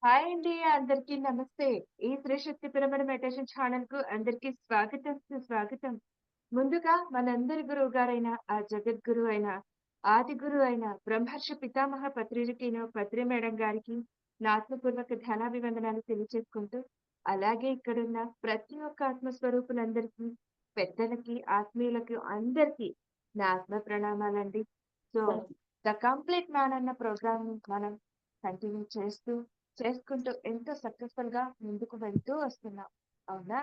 Hi అండి. అందరికీ నమస్తే. ఈ శ్రీ శక్తి పిరమిడ్ మెడిటేషన్ ఛానెల్‌కు అందరికీ స్వాగతం సుస్వాగతం. ముందుగా మనందరి గురువుగారైన ఆ జగద్గురువు అయిన, ఆది గురువు అయిన బ్రహ్మర్షి పితామహ పత్రిజీకిను, పత్రి మేడం గారికి నా ఆత్మపూర్వక ధనాభివందనాలు తెలియచేసుకుంటూ, అలాగే ఇక్కడున్న ప్రతి ఒక్క ఆత్మస్వరూపులందరికీ, పెద్దలకి, ఆత్మీయులకి అందరికీ నా ఆత్మ ప్రణామాలండి. సో, ద కంప్లీట్ మ్యాన్ అన్న ప్రోగ్రామ్‌ని మనం కంటిన్యూ చేసుకుంటూ ఎంతో సక్సెస్‌ఫుల్‌గా ముందుకు వెళ్తూ వస్తున్నాం. అవునా?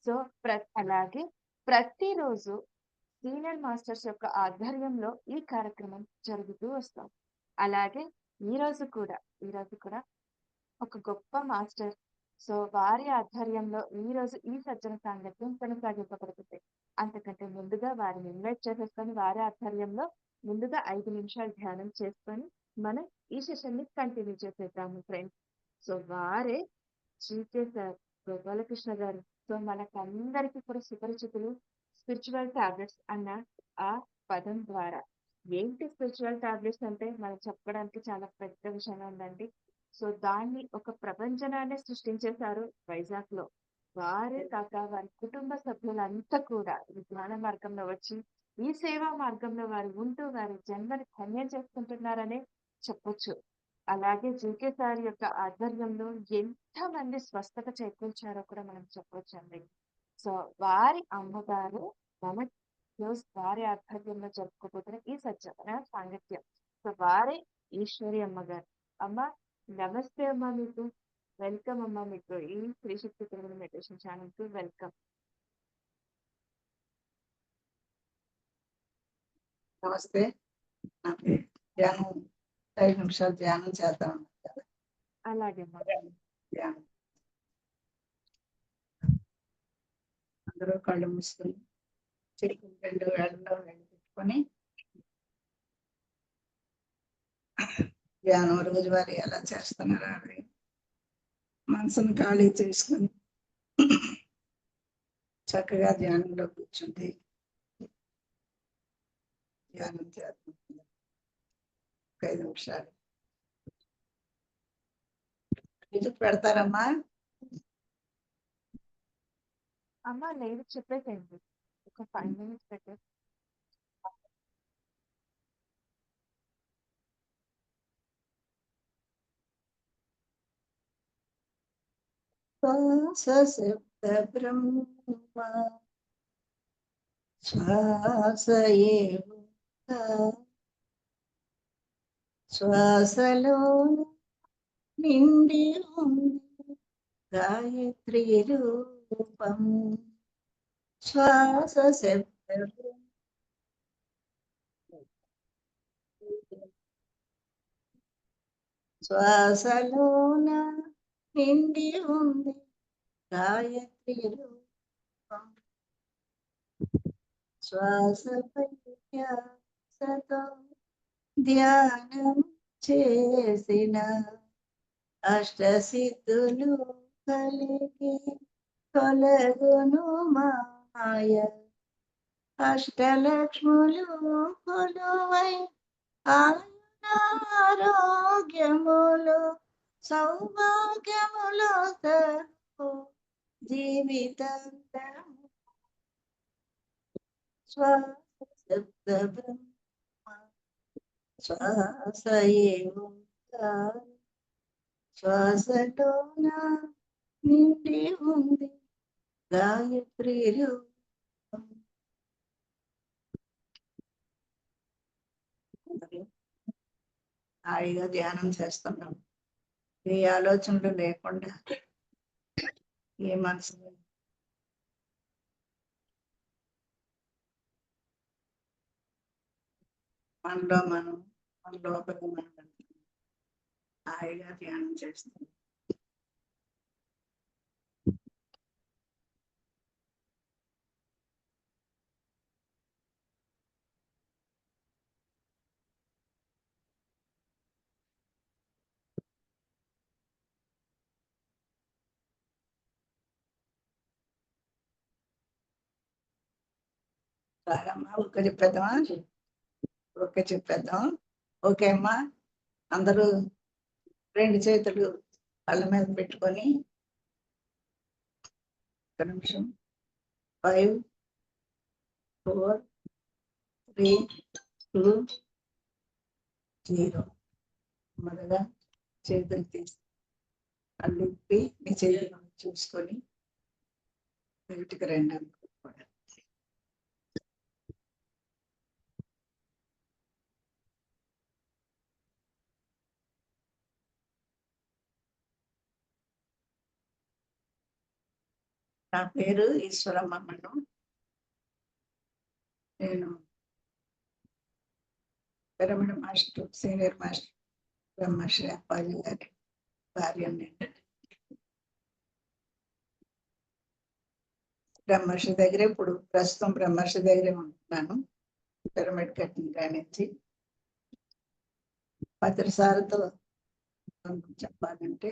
సో, అలాగే ప్రతిరోజు సీనియర్ మాస్టర్స్ యొక్క ఆధ్వర్యంలో ఈ కార్యక్రమం జరుగుతూ వస్తాం. అలాగే ఈరోజు కూడా, ఈరోజు కూడా ఒక గొప్ప మాస్టర్. సో, వారి ఆధ్వర్యంలో ఈరోజు ఈ సజ్జన సాంగత్యం కొనసాగింపబడుతుంది. అంతకంటే ముందుగా వారిని ఇన్వైట్ చేసేసుకొని వారి ఆధ్వర్యంలో ముందుగా 5 నిమిషాలు ధ్యానం చేసుకొని, మనం ఈ సెషన్‌ని కంటిన్యూ చేసేద్దాము ఫ్రెండ్స్. సో, వారే జీకే సార్, గోపాలకృష్ణ గారు. సో, మనకందరికి కూడా సుపరిచితులు స్పిరిచువల్ టాబ్లెట్స్ అన్న ఆ పదం ద్వారా. ఏంటి స్పిరిచువల్ టాబ్లెట్స్ అంటే మనం చెప్పడానికి చాలా పెద్ద విషయం ఉందండి. సో, దాన్ని ఒక ప్రపంచనాన్నే సృష్టించేశారు వైజాగ్‌లో. వారే కాక వారి కుటుంబ సభ్యులంతా కూడా ఈ జ్ఞాన మార్గంలో వచ్చి, ఈ సేవా మార్గంలో వారు ఉంటూ వారి జన్మని ధన్యం చేసుకుంటున్నారనే చెప్పొచ్చు. అలాగే జీకే సార్ యొక్క ఆధ్వర్యంలో ఎంతమంది స్వస్థత చేకూర్చారో కూడా మనం చెప్పొచ్చండి. సో, వారి అమ్మగారు మన రోజు వారి ఆధ్వర్యంలో జరుపుకోబోతున్న ఈ సత్యమైన సాంగత్యం. సో, వారే ఈశ్వరి అమ్మగారు. అమ్మ నమస్తే అమ్మ మీకు. వెల్కమ్ అమ్మ మీకు ఈ శ్రీ శక్తి పిరమిడ్ మెడిటేషన్ ఛానల్‌కి వెల్కమ్. నమస్తే. నాకు ధ్యానం 5 నిమిషాలు ధ్యానం చేద్దాం కదా. అలాగే అమ్మ. ధ్యానం అందరూ కళ్ళు మూసుకొని చిరుకు 2 వేళ్ళలో వేళ్ళు పెట్టుకొని ధ్యానం రోజువారీ ఎలా చేస్తున్నారో అది మనసును ఖాళీ చేసుకొని చక్కగా ధ్యానంలో కూర్చుంటే ధ్యానం చేద్దాం. 5 నిమిషాలు మ్యూజిక్ పెడతారమ్మా. అమ్మ లేదు చెప్పేసేయండి. ఒక 5 మినిట్స్ పెట్టేసి. శబ్ద బ్రహ్మ శ్వాసయే శ్వాసలో నిండి ఉంది గాయత్రి రూపం. శ్వాస శబ్దం శ్వాసలోన నిండి ఉంది గాయత్రి రూపం. శ్వాసపై ధ్యాసతో ధ్యానం చేసిన అష్టసిద్ధులు కలిగి తొలగును మాయ. అష్టలక్ష్ములు కొలువై ఆరోగ్యములు సౌభాగ్యములు తరువు జీవితం. శ్వాస శబ్ద బ్రహ్మ శ్వాస ఓంకార శ్వాసలోన నిండి ఉంది గాయత్రి రూపం. హాయిగా ధ్యానం చేస్తున్నాం. ఏ ఆలోచనలు లేకుండా ఏ మనసు మనలో మనం మన లోపల మనం హాయిగా ధ్యానం చేస్తున్నాం. రాగమ్మా ఓకే చెప్పేద్దామా? ఓకే చెప్పేద్దాం. ఓకే అమ్మా. అందరూ 2 చేతులు కళ్ళ మీద పెట్టుకొని ఒక నిమిషం 5 4 3 2 0 మొదగా చేతులు తీసి కళ్ళు ఇప్పి మీ చేతులు చూసుకొని బయటికి రండి అనుకోండి. నా పేరు ఈశ్వరమ్మ మేడం. నేను pyramid master, senior master Brahmasri Appaji గారి భార్యని. బ్రహ్మర్షి దగ్గరే ఇప్పుడు ప్రస్తుతం బ్రహ్మర్షి దగ్గరే ఉంటున్నాను. పిరమిడ్ కట్టిన కానించి పత్రిసారితో చెప్పాలంటే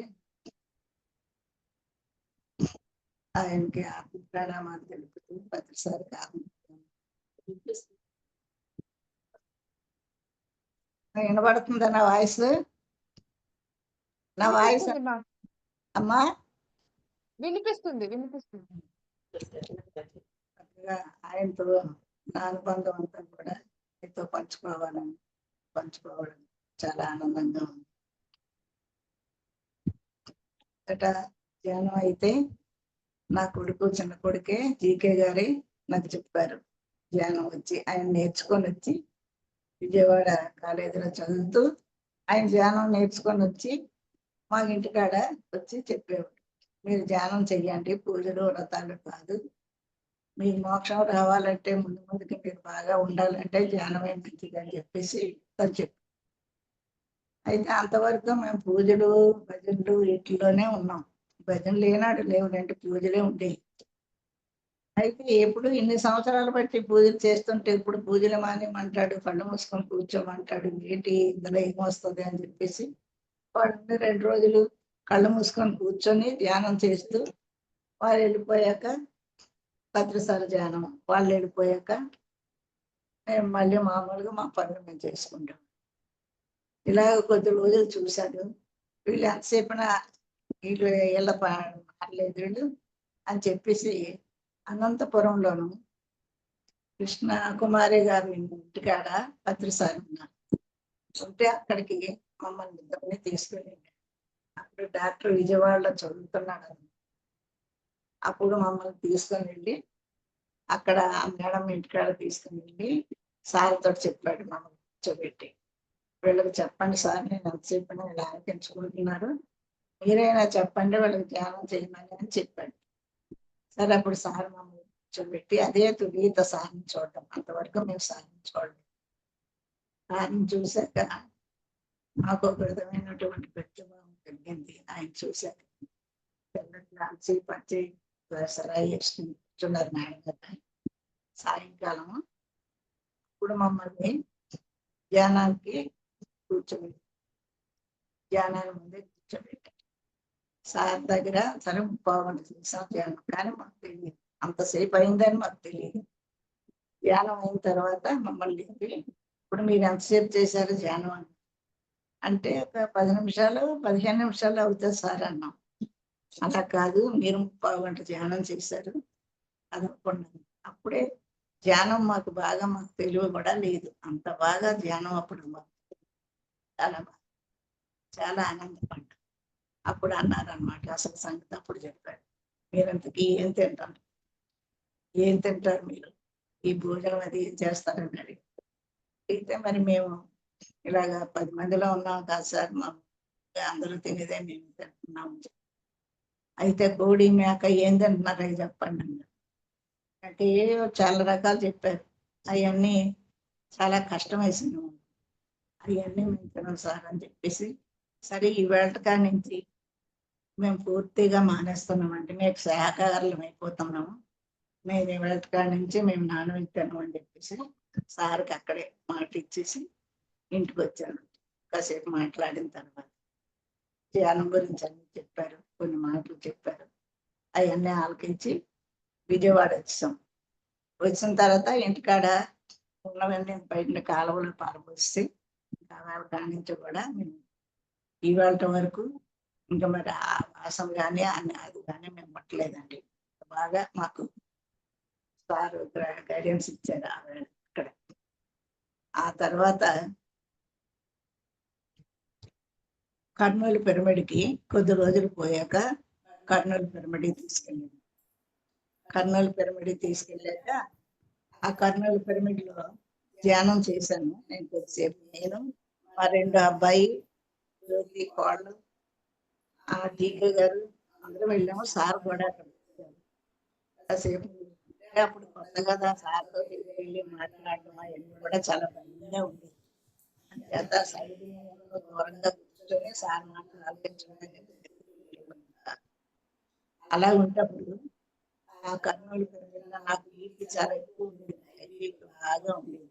ఆయనకి ఆత్మ ప్రణామాలు తెలుపుతూ పత్రిసారికి వినబడుతుందా నా వాయిస్? నా వాయిస్ అమ్మా వినిపిస్తుంది. ఆయనతో నా అనుబంధం అంతా కూడా మీతో పంచుకోవడం చాలా ఆనందంగా ఉంది. ధ్యానం అయితే నా కొడుకు, చిన్న కొడుకే జీకే గారి నాకు చెప్పారు. ధ్యానం వచ్చి ఆయన నేర్చుకొని వచ్చి విజయవాడ కాలేజీలో చదువుతూ ఆయన ధ్యానం నేర్చుకొని వచ్చి మా ఇంటికాడ వచ్చి చెప్పేవాడు, మీరు ధ్యానం చెయ్యండి, పూజలు వ్రతాలు కాదు, మీకు మోక్షం రావాలంటే ముందుకి మీరు బాగా ఉండాలంటే ధ్యానమే మంచిది అని చెప్పేసి తను చెప్పి, అయితే అంతవరకు మేము పూజలు భజనలు వీటిలోనే ఉన్నాం. భజనలు ఏనాడు లేవులేంటి, పూజలే ఉండేవి. అయితే ఎప్పుడు ఇన్ని సంవత్సరాలు బట్టి పూజలు చేస్తుంటే ఇప్పుడు పూజలు మానేమంటాడు, కళ్ళు మూసుకొని కూర్చోమంటాడు, ఏంటి ఇందులో ఏమొస్తుంది అని చెప్పేసి వాడు 2 రోజులు కళ్ళు మూసుకొని కూర్చొని ధ్యానం చేస్తూ వాళ్ళు వెళ్ళిపోయాక భద్రసాల ధ్యానం వాళ్ళు వెళ్ళిపోయాక మేము మళ్ళీ మామూలుగా మా పనులు మేము చేసుకుంటాం. ఇలాగ కొద్ది రోజులు చూశాడు. వీళ్ళు ఎంతసేపున వీళ్ళు వీళ్ళ మారలేదు వీళ్ళు అని చెప్పేసి అనంతపురంలోను కృష్ణ కుమారి గారి ఇంటికాడ భద్రసారి ఉన్నారు. ఉంటే అక్కడికి మమ్మల్ని ఇద్దరిని తీసుకెళ్ళింది. అప్పుడు డాక్టర్ విజయవాడలో చదువుతున్నాడు. అప్పుడు మమ్మల్ని తీసుకొని వెళ్ళి అక్కడ ఆ మేడం ఇంటికాడ తీసుకుని వెళ్ళి సార్తో చెప్పాడు, మమ్మల్ని కూర్చోబెట్టి, వీళ్ళకి చెప్పండి సార్, నేను ఎంతసేపు ఇలా పెంచుకుంటున్నారు, మీరైనా చెప్పండి వాళ్ళకి ధ్యానం చేయమని అని చెప్పాడు. సరే అప్పుడు సార్ మమ్మల్ని కూర్చోబెట్టి అదే తులీత సార్ని చూడటం, అంతవరకు మేము సార్ని చూడడం. సార్ని చూశాక మాకు ఒక విధమైనటువంటి ప్రతిభావం కలిగింది. ఆయన చూశాక పిల్లలు పచ్చి సరాయి వేసుకుని కూర్చున్నారు మేడం గారు. సాయంకాలము ఇప్పుడు మమ్మల్ని ధ్యానానికి కూర్చోబెట్టి ధ్యానాన్ని ముందే కూర్చోబెట్టారు. సార్ దగ్గర సరే 3 చూసాం ధ్యానం, కానీ మాకు తెలియదు అంతసేపు అయిందని మాకు తెలియదు. ధ్యానం అయిన తర్వాత మమ్మల్ని ఇప్పుడు మీరు ఎంతసేపు చేశారు ధ్యానం అంటే ఒక 10 నిమిషాలు 15 నిమిషాలు అవుతుంది సార్ అన్నాం. అలా కాదు, మీరు 3 ధ్యానం చేశారు అనుకున్నాను. అప్పుడే ధ్యానం మాకు తెలివి కూడా లేదు, అంత బాగా ధ్యానం అప్పుడు చాలా ఆనందపడ్డా. అప్పుడు అన్నారనమాట అసలు సంగతి. అప్పుడు చెప్పాడు, మీరంతకీ ఏం తింటారు మీరు, ఈ భోజనం అది ఏం చేస్తారని అడిగి, అయితే మరి మేము ఇలాగా 10 మందిలో ఉన్నాం కాదు సార్, మా అందరూ తినేదే మేము తింటున్నాము. అయితే కోడి మేక ఏం తింటున్నారు అవి చెప్పండి అన్నారు. అంటే చాలా రకాలు చెప్పారు. అవన్నీ చాలా కష్టం వేసింది, అవన్నీ మేము తినం సార్ అని చెప్పేసి, సరే ఈవేళ నుంచి మేము పూర్తిగా మానేస్తున్నామంటే మేము శాకాహారులం అయిపోతున్నాము, మేము ఈవేళ నుంచి మేము నాన్ వెజ్ తినం అని చెప్పేసి సార్కి అక్కడే మాట ఇచ్చేసి ఇంటికి వచ్చాను. కాసేపు మాట్లాడిన తర్వాత ధ్యానం గురించి అన్ని చెప్పారు, కొన్ని మాటలు చెప్పారు. అవన్నీ ఆలకించి విజయవాడ వచ్చాం. వచ్చిన తర్వాత ఇంటికాడ ఉన్నవన్నీ బయట కాలువలు పారబోసి కాలువల కాడి నుంచి కూడా మేము ఇవాళ వరకు ఇంకా మరి ఆ వాసన కానీ అది కానీ మేము ముట్టలేదండి. బాగా మాకు సార్ గైడెన్స్ ఇచ్చారు అక్కడ. ఆ తర్వాత కర్నూలు పిరమిడ్కి కొద్ది రోజులు పోయాక కర్నూలు పిరమిడ్కి తీసుకెళ్ళాను. కర్నూలు పిరమిడ్కి తీసుకెళ్ళాక ఆ కర్నూలు పిరమిడ్ లో ధ్యానం చేశాను. నేను కొద్దిసేపు, నేను మా 2 అబ్బాయి, జ్యోతి కోడలు, ఆ టీకే గారు అందరం వెళ్ళాము. సార్ కూడా అక్కడ వచ్చారు. కాసేపు అంటే అప్పుడు కొత్త కదా, సార్తో వెళ్ళి మాట్లాడడం అవన్నీ కూడా చాలా భయంగా ఉంది. అంచేత సైడ్ దూరంగా కూర్చొని సార్ మాటలు ఆలోచించడం అలా ఉంటప్పుడు ఆ కర్నూలు పిరమిడ్లో నాకు బీపీ చాలా ఎక్కువ ఉండేది. బీపీ బాగా ఉండేది.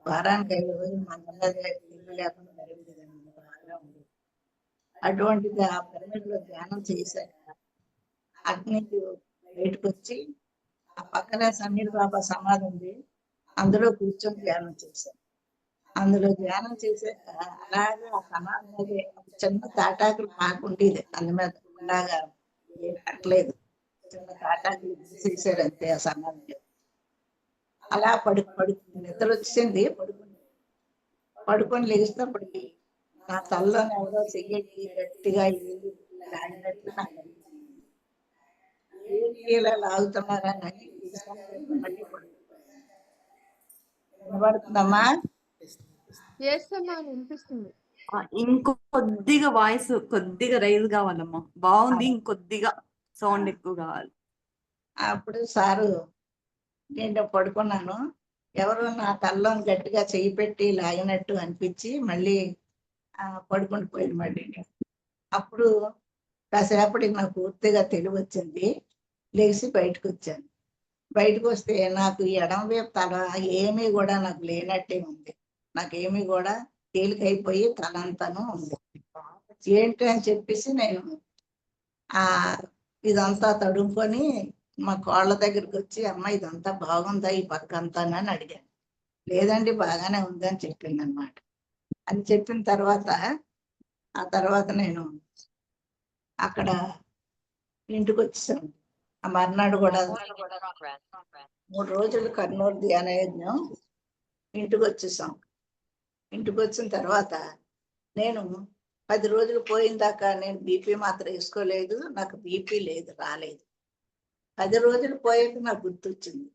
వారానికి 5 రోజులు మంచం మీద తిండి లేకుండా జరిగేదండి. బాగా ఉండేది. అటువంటిది ఆ పిరమిడ్ లో ధ్యానం చేశాక అటు నుంచి బయటకు వచ్చి ఆ పక్కనే సమీర్ బాబా సమాధి ఉంది, అందులో కూర్చొని ధ్యానం చేశాను. అందులో ధ్యానం చేశాక అలాగే ఆ సమాధి మీద చిన్న తాటాకులు పాకుండేది, దాని మీద అలాగా ఏం కట్టలేదు, చిన్న తాటాకులు తీసేసారు అంతే ఆ సమాధి మీద. అలా పడుకు నిద్ర వచ్చింది. పడుకొని లేచినప్పటికి నా తల్లోనే ఎవరో చెయ్యకి గట్టిగా లాగినట్లు నాకు అనిపించింది. ఏంటి ఇలా లాగుతున్నారా అని మళ్ళీ వినబడుతుందమ్మా? ఎస్ అమ్మా, వినిపిస్తుంది. ఇంకొద్దిగా వాయిస్ కొద్దిగా రైజ్ కావాలమ్మా. బాగుంది, ఇంకొద్దిగా సౌండ్ ఎక్కువ కావాలి. అప్పుడు సారు, నేను పడుకున్నాను, ఎవరు నా తల్లో గట్టిగా చెయ్యి పెట్టి లాగినట్టు అనిపించి మళ్ళీ పడుకొని పోయింది మళ్ళీ. అప్పుడు కాసేపటికి నాకు పూర్తిగా తెలివి వచ్చింది. లేచి బయటకు వచ్చాను. బయటకు వస్తే నాకు ఎడమ వైపు తల ఏమీ కూడా నాకు లేనట్టే ఉంది. నాకేమీ కూడా తేలికైపోయి తల అంతాను ఉంది. ఏంటి అని చెప్పేసి నేను ఆ ఇదంతా తడుముకొని మా కోళ్ళ దగ్గరికి వచ్చి, అమ్మ ఇదంతా బాగుందా ఈ పక్క అంతా అని అడిగాను. లేదండి బాగానే ఉందని చెప్పింది అనమాట. అని చెప్పిన తర్వాత ఆ తర్వాత నేను అక్కడ ఇంటికి వచ్చేసాను. ఆ మర్నాడు కూడా 3 రోజులు కర్నూలు ధ్యాన యజ్ఞం. ఇంటికి వచ్చేసాం. ఇంటికి వచ్చిన తర్వాత నేను 10 రోజులు పోయిన దాకా నేను బీపీ మాత్రం వేసుకోలేదు, నాకు బీపీ లేదు, రాలేదు. 10 రోజులు పోయాక నాకు గుర్తొచ్చింది,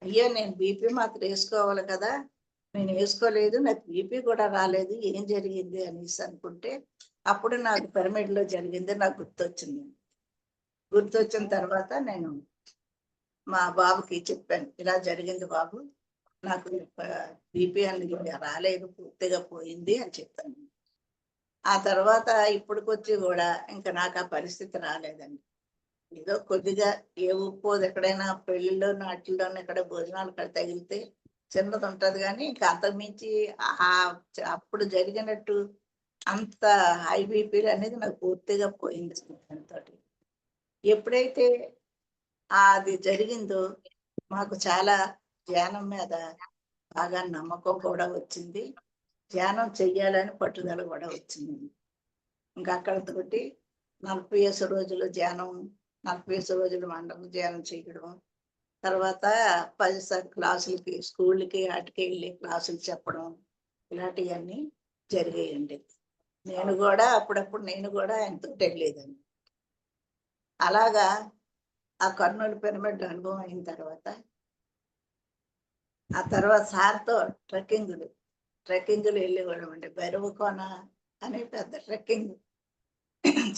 అయ్యో నేను బీపీ మాత్రం వేసుకోవాలి కదా, నేను వేసుకోలేదు, నాకు బీపీ కూడా రాలేదు, ఏం జరిగింది అనేసి అనుకుంటే అప్పుడు నాకు పిరమిడ్ లో జరిగింది నాకు గుర్తొచ్చింది. గుర్తొచ్చిన తర్వాత నేను మా బాబుకి చెప్పాను, ఇలా జరిగింది బాబు, నాకు బీపీ అనేది రాలేదు, పూర్తిగా పోయింది అని చెప్పాను. ఆ తర్వాత ఇప్పటికొచ్చి కూడా ఇంకా నాకు ఆ పరిస్థితి రాలేదండి. ఏదో కొద్దిగా ఏ ఉప్పు ఎక్కడైనా పెళ్లిలో నాటిల్లోనే ఎక్కడ భోజనాలు ఇక్కడ తగిలితే చిన్నది ఉంటది, కానీ ఇంకా అంతకుమించి అప్పుడు జరిగినట్టు అంత హై బీపీలు అనేది నాకు పూర్తిగా పోయింది. దాంతో ఎప్పుడైతే అది జరిగిందో మాకు చాలా ధ్యానం మీద బాగా నమ్మకం కూడా వచ్చింది, ధ్యానం చెయ్యాలని పట్టుదల కూడా వచ్చింది. ఇంకా అక్కడతోటి 40 రోజులు ధ్యానం, 40 రోజులు మండలం ధ్యానం చేయడం, తర్వాత 10 క్లాసులకి స్కూళ్ళకి వాటికి వెళ్ళి క్లాసులు చెప్పడం, ఇలాంటివన్నీ జరిగాయండి. నేను కూడా అప్పుడప్పుడు ఆయనతో వెళ్ళేదాన్ని. అలాగా ఆ కర్నూలు పిరమిడ్ అనుభవం అయిన తర్వాత ఆ తర్వాత సార్తో ట్రెక్కింగ్లు వెళ్ళేవాళ్ళం అండి. భైరవకోన అనే పెద్ద ట్రెక్కింగ్,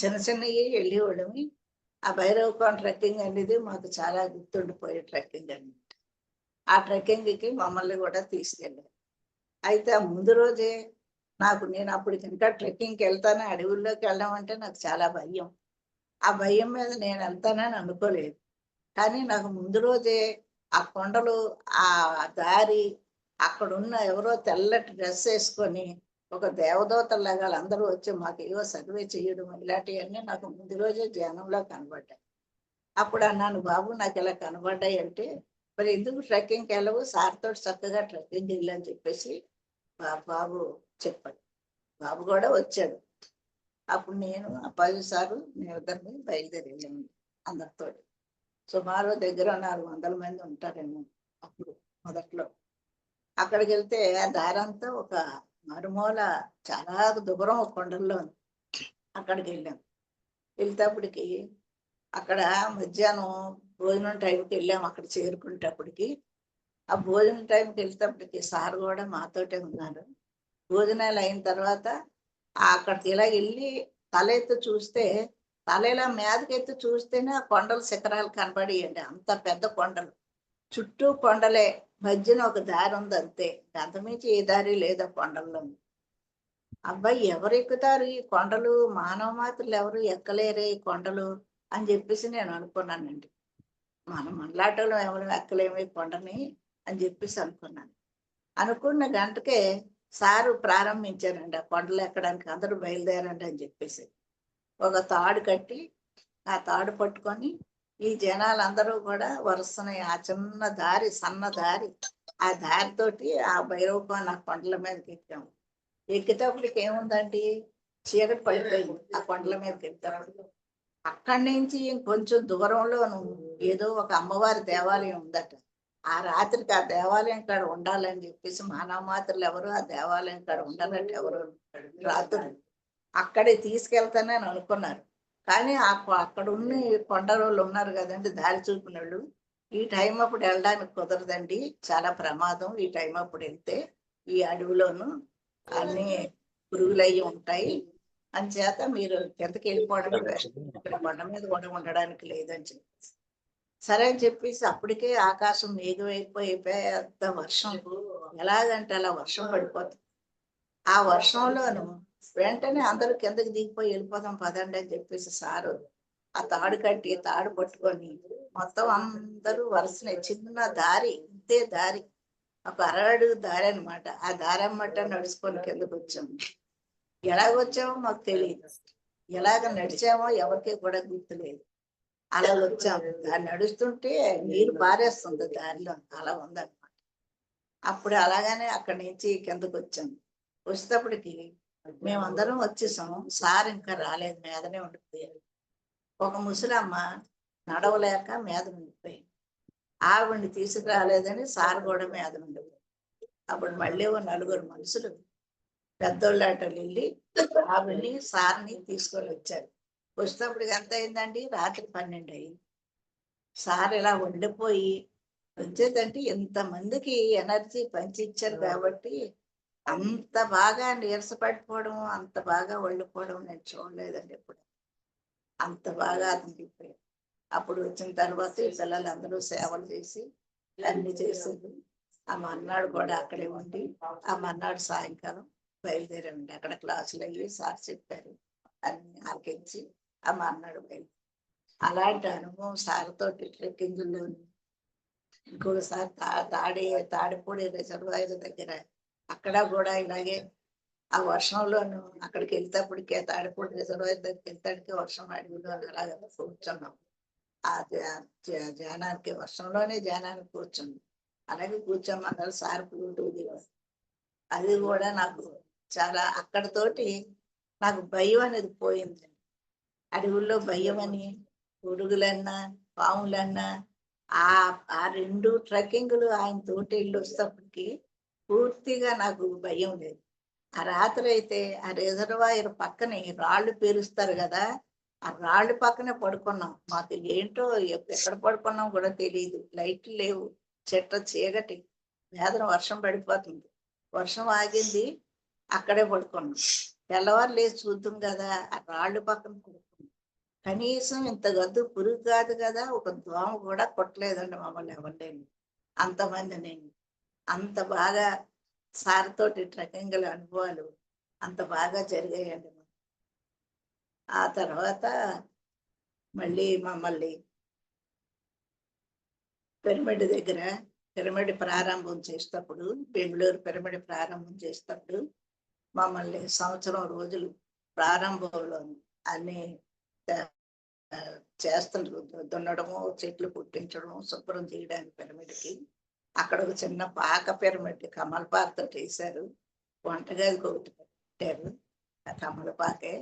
చిన్న చిన్నవి వెళ్ళేవాళ్ళమి. ఆ భైరవకోన ట్రెక్కింగ్ అనేది మాకు చాలా గుర్తుండిపోయే ట్రెక్కింగ్ అనమాట. ఆ ట్రెక్కింగ్కి మమ్మల్ని కూడా తీసుకెళ్ళారు. అయితే ఆ ముందు రోజే నేను అప్పటికి ఇంకా ట్రెక్కింగ్కి వెళ్తానే, అడవుల్లోకి వెళ్ళడం అంటే నాకు చాలా భయం. ఆ భయం మీద నేను వెళ్తానని అనుకోలేదు. కానీ నాకు ముందు రోజే ఆ కొండలు, ఆ దారి, అక్కడున్న ఎవరో తెల్లటి డ్రెస్ వేసుకొని ఒక దేవదూతలాగా వాళ్ళందరూ వచ్చి మాకు ఏవో సర్వే చేయడం, ఇలాంటివన్నీ నాకు ముందు రోజే ధ్యానంలో కనబడ్డాయి. అప్పుడు అన్నాను, బాబు నాకు ఇలా కనబడ్డాయి అంటే, మరి ఎందుకు ట్రెక్కింగ్కి వెళ్ళవు, సార్తో చక్కగా ట్రెక్కింగ్ వెళ్ళని చెప్పేసి బాబు చెప్పాడు. బాబు కూడా వచ్చాడు. అప్పుడు నేను అప్పాజీ సారు మేమిద్దరిని బయలుదేరి వెళ్ళాము అందరితో. సుమారు దగ్గర 400 మంది ఉంటారేమో అప్పుడు మొదట్లో. అక్కడికి వెళ్తే ఆ దారంతా ఒక మరుమూల చాలా దూరం ఒక కొండల్లో ఉంది. అక్కడికి వెళ్ళాం. వెళ్తేప్పటికి అక్కడ మధ్యాహ్నం భోజనం టైంకి వెళ్ళాము. అక్కడ చేరుకునేటప్పటికి ఆ భోజనం టైంకి వెళ్తేప్పటికి సార్ కూడా మాతోటే ఉన్నారు. భోజనాలు అయిన తర్వాత అక్కడికి ఇలా వెళ్ళి తల ఎత్తి చూస్తే, తల ఇలా మీదకెత్తి చూస్తేనే ఆ కొండల శిఖరాలు కనపడియండి. అంత పెద్ద కొండలు, చుట్టూ కొండలే, మధ్యన ఒక దారి ఉంది అంతే. అంతమించి ఏ దారి లేదు ఆ కొండల్లో. అబ్బాయి ఎవరు ఎక్కుతారు ఈ కొండలు, మానవ మాత్రలు ఎవరు ఎక్కలేరే ఈ కొండలు అని చెప్పేసి నేను అనుకున్నానండి. మనలాటోళ్ళం ఎవరు ఎక్కలేము ఈ కొండని అని చెప్పేసి అనుకున్నాను. అనుకున్న గంటకే సారు ప్రారంభించారండి ఆ కొండలు ఎక్కడానికి. అందరూ బయలుదేరండి అని చెప్పేసి ఒక తాడు కట్టి, ఆ తాడు పట్టుకొని ఈ జనాలందరూ కూడా వరుసనే ఆ చిన్న దారి, సన్న దారి, ఆ దారితోటి ఆ భైరవకోన ఆ కొండల మీదకి ఎక్కాము. ఎక్కేటప్పటికి ఏముందండి, చీకటి పడిపోయింది ఆ కొండల మీదకి ఎక్కేటప్పుడు. అక్కడి నుంచి ఇంకొంచెం దూరంలోను ఏదో ఒక అమ్మవారి దేవాలయం ఉందట. ఆ రాత్రికి ఆ దేవాలయం కాడ ఉండాలని చెప్పేసి మానవ మాత్రలు ఎవరు ఆ దేవాలయం కాడ ఉండాలంటే ఎవరు రాత్రులు అక్కడే తీసుకెళ్తానని అనుకున్నారు. కానీ అక్కడ ఉన్న కొండరోళ్ళు ఉన్నారు కదండి, దారి చూపిన వాళ్ళు, ఈ టైం అప్పుడు వెళ్ళడానికి కుదరదండి, చాలా ప్రమాదం, ఈ టైం అప్పుడు వెళ్తే ఈ అడవిలోను అన్ని పురుగులు అయ్యి ఉంటాయి, అంచేత మీరు కిందకి వెళ్ళిపోవడం ఇక్కడ కొండ మీద కూడా ఉండడానికి లేదని చెప్పి సరే అని చెప్పేసి అప్పటికే ఆకాశం మేఘమైపోయి పెద్ద వర్షం, ఎలాగంటే అలా వర్షం పడిపోతుంది. ఆ వర్షంలోను వెంటనే అందరూ కిందకి దిగిపోయి వెళ్ళిపోదాం పదండి అని చెప్పేసి సారు ఆ తాడు కట్టి తాడు పట్టుకొని మొత్తం అందరూ వరుసనే చిన్న దారి, ఇంతే దారి, ఒక అరడుగు దారి అనమాట. ఆ దారి అమ్మట నడుచుకొని కిందకు వచ్చాము. ఎలాగొచ్చామో మాకు తెలియదు, ఎలాగ నడిచామో ఎవరికి కూడా గుర్తులేదు. అలా వచ్చాము. దాన్ని నడుస్తుంటే నీరు పారేస్తుంది దారిలో, అలా ఉందన్నమాట. అప్పుడు అలాగానే అక్కడి నుంచి కిందకు వచ్చాము. వచ్చేటప్పటికి మేమందరం వచ్చేసాం. సార్ ఇంకా రాలేదు, మీదనే ఉండిపోయారు. ఒక ముసలమ్మ నడవలేక మీద ఉండిపోయింది. ఆవిడ్ని తీసుకురాలేదని సార్ కూడా మీద ఉండిపోయారు. అప్పుడు మళ్ళీ ఓ 4 మనుషులు పెద్దోళ్ళాట వెళ్ళి ఆవిడ్ని సార్ని తీసుకొని వచ్చారు. వచ్చేటప్పటికి ఎంత అయిందండి, రాత్రి 12 అయింది. సార్ ఇలా ఉండిపోయి వచ్చేదంటే ఎంతమందికి ఎనర్జీ పంచిచ్చారు కాబట్టి అంత బాగా నీరసపడిపోవడం, అంత బాగా వండిపోవడం నేను చూడలేదండి ఎప్పుడు. అంత బాగా అతనికి అప్పుడు వచ్చిన తర్వాత ఈ పిల్లలందరూ సేవలు చేసి అన్ని చేసేది. ఆ మర్నాడు కూడా అక్కడే ఉండి ఆ మర్నాడు సాయంకాలం బయలుదేరండి. అక్కడ క్లాసులు అయ్యి సార్ చెప్పారు, అన్ని ఆలకించి ఆ మర్నాడు బయలుదేరి. అలాంటి అనుభవం సార్తోటి ట్రెక్కింగ్లో. ఇంకొకసారి తాడిపూడి రిజర్వాయర్ దగ్గర అక్కడ కూడా ఇలాగే ఆ వర్షంలోను అక్కడికి వెళ్తేప్పటికే తాడిపూడి రిజర్వాయర్ దగ్గరికి వెళ్తాడికి వర్షం అడవిలో అలాగే కూర్చున్నాం. ఆ ధ్యానానికి వర్షంలోనే ధ్యానానికి కూర్చుంది. అలాగే కూర్చోమన్నారు సార్ బ్లూటూత్. అది కూడా నాకు చాలా అక్కడతోటి నాకు భయం అనేది పోయింది. అడవుల్లో భయం అని, పురుగులన్నా పాములన్నా ఆ ఆ 2 ట్రెక్కింగ్లు ఆయన తోటి వెళ్ళి వస్తేప్పటికి పూర్తిగా నాకు భయం లేదు. ఆ రాత్రి అయితే ఆ రిజర్వాయర్ పక్కనే రాళ్ళు పేరుస్తారు కదా, ఆ రాళ్ళు పక్కనే పడుకున్నాం. మాకు ఏంటో ఎక్కడ పడుకున్నాం కూడా తెలియదు. లైట్లు లేవు, చెట్ల చీకటి, వేదన వర్షం పడిపోతుంది. వర్షం ఆగింది, అక్కడే పడుకున్నాం. తెల్లవారు లేచి చూద్దాం కదా, ఆ రాళ్ళు పక్కన పడుకున్నాం. కనీసం ఇంత గద్దు పురుగు కాదు కదా, ఒక దోమ కూడా కొట్టలేదండి మమ్మల్ని ఎవరిని. అంతమంది నేను అంత బాగా సార్తోటి ట్రెక్కింగ్ల అనుభవాలు అంత బాగా జరిగాయండి. ఆ తర్వాత మళ్ళీ మమ్మల్ని పిరమిడ్ దగ్గర పిరమిడ్ ప్రారంభం చేసేటప్పుడు, బెంగళూరు పిరమిడ్ ప్రారంభం చేసేటప్పుడు మమ్మల్ని సంవత్సరం రోజులు ప్రారంభంలో అన్ని చేస్తుండ్రు. దున్నడము, చెట్లు పుట్టించడం, శుభ్రం చేయడానికి పిరమిడ్కి. అక్కడ ఒక చిన్న పాక పిరమిడ్ కమలపాకుతో చేశారు. వంటగదికి ఒకటి పెట్టారు, ఆ కమలపాకే.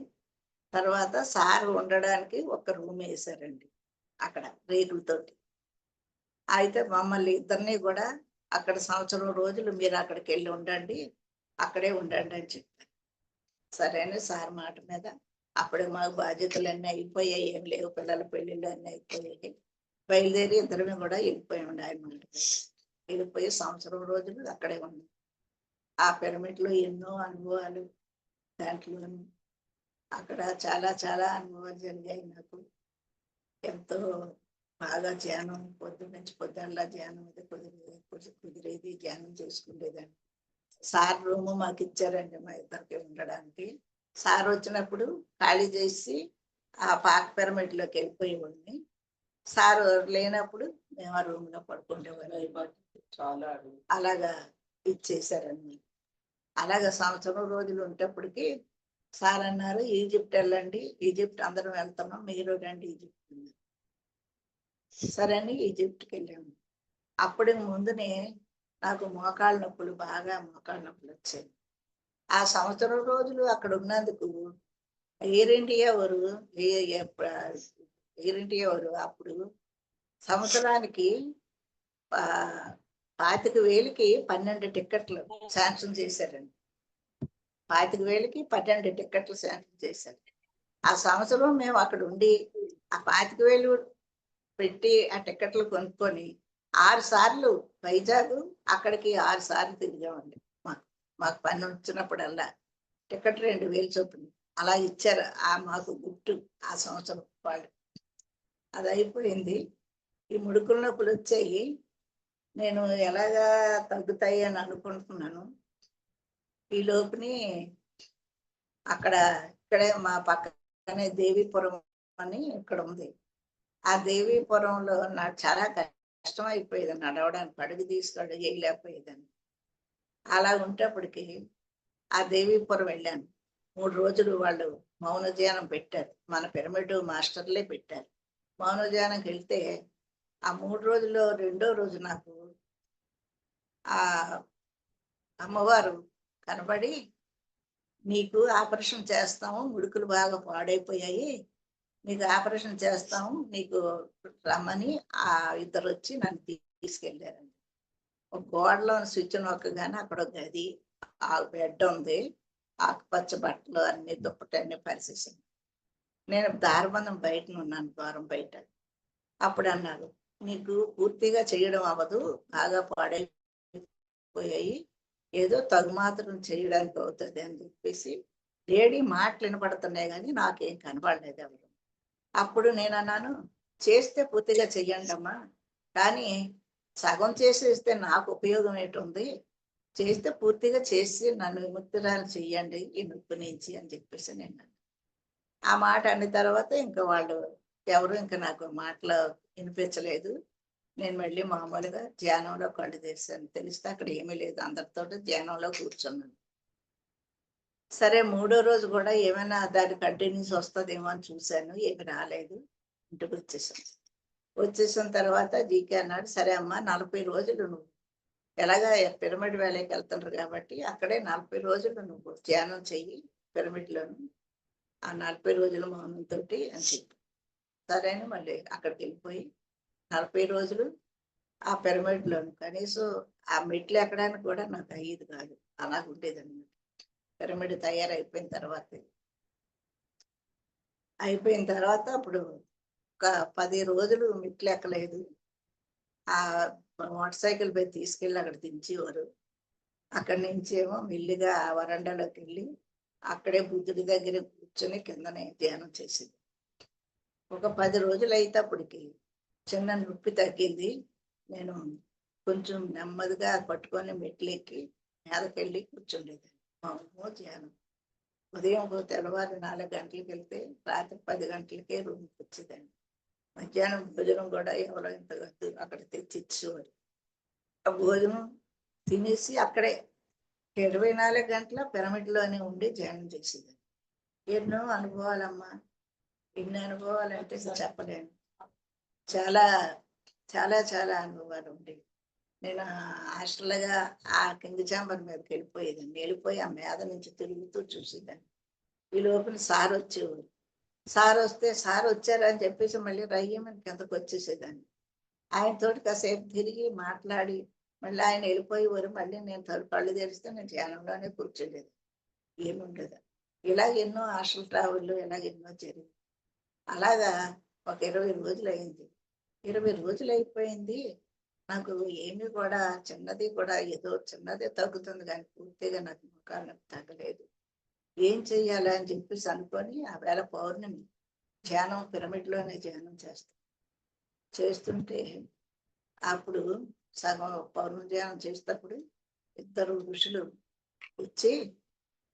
తర్వాత సార్ ఉండడానికి ఒక రూమ్ వేశారండి అక్కడ రేకులతోటి. అయితే మమ్మల్ని ఇద్దరిని కూడా అక్కడ సంవత్సరం రోజులు మీరు అక్కడికి వెళ్ళి ఉండండి, అక్కడే ఉండండి అని చెప్పారు. సరే అని సార్ మాట మీద అప్పుడే మాకు బాధ్యతలన్నీ అయిపోయాయి, ఏం లేవు, పిల్లల పెళ్ళిళ్ళు అన్నీ అయిపోయాయి. బయలుదేరి ఇద్దరిని కూడా వెళ్ళిపోయామండి ఆయన మాట మీద. వెళ్ళిపోయి సంవత్సరం రోజులు అక్కడే ఉన్నాం. ఆ పిరమిడ్లో ఎన్నో అనుభవాలు, దాంట్లో అక్కడ చాలా చాలా అనుభవాలు జరిగాయి నాకు. ఎంతో బాగా ధ్యానం పొద్దున్నుంచి పొద్దున్నలా ధ్యానం అది కుదిరేది, ధ్యానం చేసుకునేదాన్ని. సార్ రూము మాకు ఇచ్చారండి మా ఇద్దరికి ఉండడానికి. సార్ వచ్చినప్పుడు ఖాళీ చేసి ఆ పాక పిరమిడ్లోకి వెళ్ళిపోయేవాడిని. సార్ లేనప్పుడు మేము ఆ రూమ్ లో పడుకుంటేవాళ్ళం. చాలా అలాగా ఇచ్చేసారండి. అలాగా సంవత్సరం రోజులు ఉంటప్పటికి సార్ అన్నారు, ఈజిప్ట్ వెళ్ళండి, ఈజిప్ట్ అందరం వెళ్తున్నాం, మీరు రండి ఈజిప్ట్ అన్నారు. సరే అని ఈజిప్ట్కి వెళ్ళాము. అప్పుడు ముందునే నాకు మోకాళ్ళ నొప్పులు, బాగా మోకాళ్ళ నొప్పులు వచ్చాయి. ఆ సంవత్సరం రోజులు అక్కడ ఉన్నందుకు ఎయిర్ ఇండియా వారు అప్పుడు సంవత్సరానికి 25,000కి 12 టిక్కెట్లు శాంక్షన్ చేశారండి. 25,000కి 12 టిక్కెట్లు శాంక్షన్ చేశారు. ఆ సంవత్సరం మేము అక్కడ ఉండి ఆ 25,000 పెట్టి ఆ టిక్కెట్లు కొనుక్కొని 6 సార్లు వైజాగ్ అక్కడికి 6 సార్లు తిరిగామండి. మాకు మాకు పని వచ్చినప్పుడల్లా టికెట్ 2,000 చొప్పున అలా ఇచ్చారు. మాకు గుర్తు ఆ సంవత్సరం వాళ్ళు. అది అయిపోయింది. ఈ ముడుకుల నొప్పులు వచ్చాయి. నేను ఎలాగా తగ్గుతాయి అని అనుకుంటున్నాను. ఈ లోపుని ఇక్కడే మా పక్కనే దేవీపురం అని ఇక్కడ ఉంది. ఆ దేవీపురంలో నాకు చాలా కష్టం అయిపోయేది నడవడానికి, పడుగు తీసుకొని వేయలేకపోయేదాన్ని. అలా ఉంటప్పటికి ఆ దేవీపురం వెళ్ళాను. 3 రోజులు వాళ్ళు మౌనధ్యానం పెట్టారు. మన పిరమిడ్ మాస్టర్లే పెట్టారు. మౌనధ్యానంకి వెళ్తే ఆ 3 రోజుల్లో 2వ రోజు నాకు ఆ అమ్మవారు కనబడి, నీకు ఆపరేషన్ చేస్తాము, ముడుకులు బాగా పాడైపోయాయి, నీకు ఆపరేషన్ చేస్తాము, నీకు రమ్మని ఆ ఇద్దరు వచ్చి నన్ను తీసుకెళ్ళారండి. ఒక గోడలో స్విచ్ నొక్కగానే అక్కడ ఒక గది, ఆ బెడ్ ఉంది, ఆకుపచ్చ బట్టలు అన్ని దుప్పటి అన్ని పరిచేసాను. నేను దారబంధం బయట ఉన్నాను, ద్వారం బయట. అప్పుడు అన్నారు, నీకు పూర్తిగా చేయడం అవ్వదు, బాగా పాడైపోయాయి, ఏదో తగు మాత్రం చేయడానికి అవుతుంది అని చెప్పేసి లేడీ మాటలు వినపడుతున్నాయి, కానీ నాకేం కనపడలేదు ఎవరు. అప్పుడు నేను అన్నాను, చేస్తే పూర్తిగా చెయ్యండి అమ్మా, కానీ సగం చేసేస్తే నాకు ఉపయోగం ఏంటుంది, చేస్తే పూర్తిగా చేసి నన్ను విముక్తురాలు చెయ్యండి ఈ నొప్పి నుంచి అని చెప్పేసి నేను ఆ మాట అన్న తర్వాత ఇంకా వాళ్ళు ఎవరు ఇంకా నాకు మాటలు వినిపించలేదు. నేను మళ్ళీ మామూలుగా ధ్యానంలో కళ్ళు తెరిచాను. తెలిస్తే అక్కడ ఏమీ లేదు, అందరితో ధ్యానంలో కూర్చున్నాను. సరే 3వ రోజు కూడా ఏమైనా దాని కంటిన్యూస్ వస్తుందేమో అని చూశాను, ఏమి రాలేదు. ఇంటికి వచ్చేసిన తర్వాత జీకే అన్నాడు, సరే అమ్మా 40 రోజులు నువ్వు ఎలాగా పిరమిడ్ వేళకి వెళ్తున్నారు కాబట్టి అక్కడే 40 రోజులు నువ్వు ధ్యానం చెయ్యి పిరమిడ్లోను, ఆ 40 రోజుల మౌనంతో అని చెప్పి. సరే అని మళ్ళీ అక్కడికి వెళ్ళిపోయి 40 రోజులు ఆ పిరమిడ్లోను కనీసం ఆ మెట్లు ఎక్కడానికి కూడా నాకు అయ్యేది కాదు, అలాగ ఉండేదన్నమాట. పిరమిడ్ తయారైపోయిన తర్వాత అప్పుడు ఒక 10 రోజులు మెట్లు ఎక్కలేదు. ఆ మోటార్ సైకిల్ పై తీసుకెళ్ళి అక్కడ దించేవారు. అక్కడి నుంచి ఏమో మెల్లిగా ఆ వరండాలోకి వెళ్ళి అక్కడే బుద్ధుడి దగ్గర కూర్చొని కిందనే ధ్యానం చేసింది. ఒక 10 రోజులు అయితేప్పటికి చిన్న నొప్పి తగ్గింది. నేను కొంచెం నెమ్మదిగా పట్టుకొని మెట్లెక్కి మీదకెళ్ళి కూర్చుండేదాన్ని. మౌనమో ధ్యానం. ఉదయం తెల్లవారు 4 గంటలకు వెళ్తే రాత్రి 10 గంటలకే రూమ్కి వచ్చేదాన్ని. మధ్యాహ్నం భోజనం కూడా ఎవరో ఇంత అక్కడ తెచ్చి ఇచ్చేవారు. ఆ భోజనం తినేసి అక్కడే 24 గంటల పిరమిడ్లోనే ఉండి ధ్యానం చేసేదాన్ని. ఎన్నో అనుభవాలమ్మా, ఎన్ని అనుభవాలు అంటే చెప్పలేను. చాలా చాలా చాలా అనుభవాలు ఉండేవి. నేను హాస్టల్గా ఆ కింగ్ చాంబర్ మీదకి వెళ్ళిపోయి ఆ మీద నుంచి తిరుగుతూ చూసేదాన్ని. ఈ లోపల సార్ వచ్చేవారు, సార్ వస్తే సార్ వచ్చారని చెప్పేసి మళ్ళీ రయ్యమని కిందకు వచ్చేసేదాన్ని. ఆయనతోటి కాసేపు తిరిగి మాట్లాడి మళ్ళీ ఆయన వెళ్ళిపోయేవారు. మళ్ళీ నేను కళ్ళు తెరిస్తే నేను ధ్యానంలోనే కూర్చోలేదు, ఏముండదు. ఇలాగ ఎన్నో హాస్టల్ ట్రావెల్లు ఇలాగ ఎన్నో జరిగింది. అలాగా ఒక 20 రోజులు అయింది. 20 రోజులు అయిపోయింది. నాకు ఏమీ కూడా చిన్నది కూడా ఏదో చిన్నదే తగ్గుతుంది కానీ పూర్తిగా నాకు ముఖానికి తగ్గలేదు. ఏం చెయ్యాలి అని చెప్పేసి అనుకొని ఆ వేళ పౌర్ణమి ధ్యానం పిరమిడ్లోనే ధ్యానం చేస్తుంటే అప్పుడు సగం పౌర్ణమి ధ్యానం చేసేటప్పుడు ఇద్దరు ఋషులు వచ్చి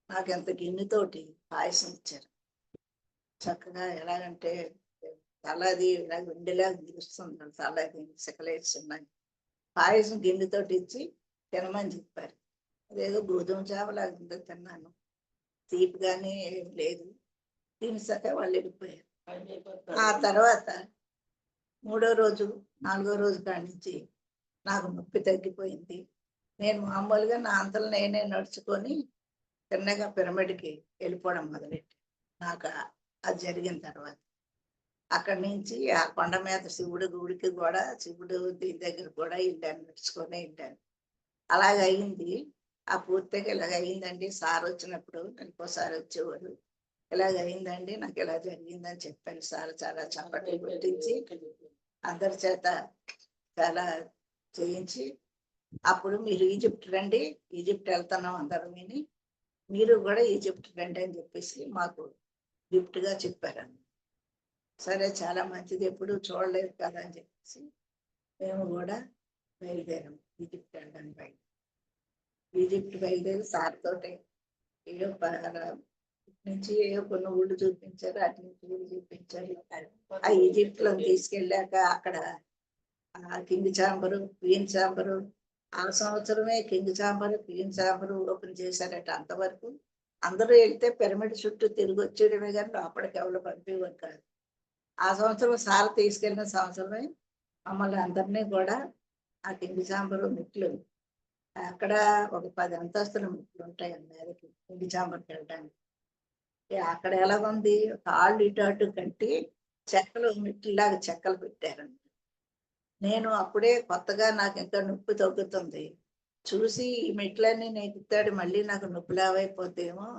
నాకు ఎంత గిన్నెతోటి పాయసం ఇచ్చారు. చక్కగా ఎలాగంటే తలది ఇలా గుండెలాగా దిగుస్తుంది, తలది సికలేట్స్ ఉన్నాయి. పాయసం గిన్నెతోటి ఇచ్చి తినమని చెప్పారు. అదేదో గోధుమ చావలాగా ఉందో తిన్నాను, తీపిగానే ఏం లేదు. తినేసాక వాళ్ళు వెళ్ళిపోయారు. ఆ తర్వాత 3వ రోజు 4వ రోజు కాడి నుంచి నాకు నొప్పి తగ్గిపోయింది. నేను మామూలుగా నా అంతలో నేనే నడుచుకొని చిన్నగా పిరమిడ్కి వెళ్ళిపోవడం మొదలెట్టి నాకు అది జరిగిన తర్వాత అక్కడి నుంచి ఆ కొండ మీద శివుడి గుడికి కూడా, శివుడు దీని దగ్గర కూడా వెళ్ళాను, నడుచుకొని వెళ్ళాను. అలాగ అయింది. ఆ పూర్తిగా ఇలాగ అయిందండి. సార్ వచ్చినప్పుడు ఇంకోసారి వచ్చేవారు. ఇలాగ అయిందండి, నాకు ఇలా జరిగిందని చెప్పాను. సార్ చాలా చప్పట్లు కొట్టించి అందరి చేత చాలా చేయించి అప్పుడు మీరు ఈజిప్ట్ రండి, ఈజిప్ట్ వెళ్తున్నాం అందరం విని, మీరు కూడా ఈజిప్ట్ రండి అని చెప్పేసి మాకు గిఫ్ట్గా చెప్పారు. సరే చాలా మంచిది, ఎప్పుడు చూడలేదు కదా అని చెప్పేసి మేము కూడా బయలుదేరాం ఈజిప్ట్ వెళ్ళడానికి. ఈజిప్ట్ బయలుదేరి సార్ తోటి ఏదో నుంచి ఏదో కొన్ని ఊళ్ళు చూపించారు, అటు నుంచి ఊళ్ళు చూపించారు. ఆ ఈజిప్ట్ లో తీసుకెళ్ళాక అక్కడ కింగ్ చాంబరు, క్వీన్ చాంబరు, ఆ సంవత్సరమే king chamber, queen chamber open చేశారట. అంతవరకు అందరూ వెళ్తే పిరమిడ్ చుట్టూ తిరిగి వచ్చేయడమే కానీ లోపలికి ఎవరు పంపేవారు కాదు. ఆ సంవత్సరం సార్ తీసుకెళ్ళిన సంవత్సరమే మమ్మల్ని అందరినీ కూడా ఆ కింగ్ చాంబరు మెట్లు, అక్కడ ఒక 10 అంతస్తుల మెట్లు ఉంటాయి మీదకి కింగ్ చాంబర్కి వెళ్ళడానికి. అక్కడ ఎలాగుంది, కాళ్ళు ఇటు అటు కట్టి చెక్కలు మెట్లులాగా చెక్కలు పెట్టారండి. నేను అప్పుడే కొత్తగా నాకు ఇంకా నొప్పి తగ్గుతుంది చూసి ఈ మెట్లన్నీ నేను ఎక్కుతాడు, మళ్ళీ నాకు నొప్పి లావైపోతేమో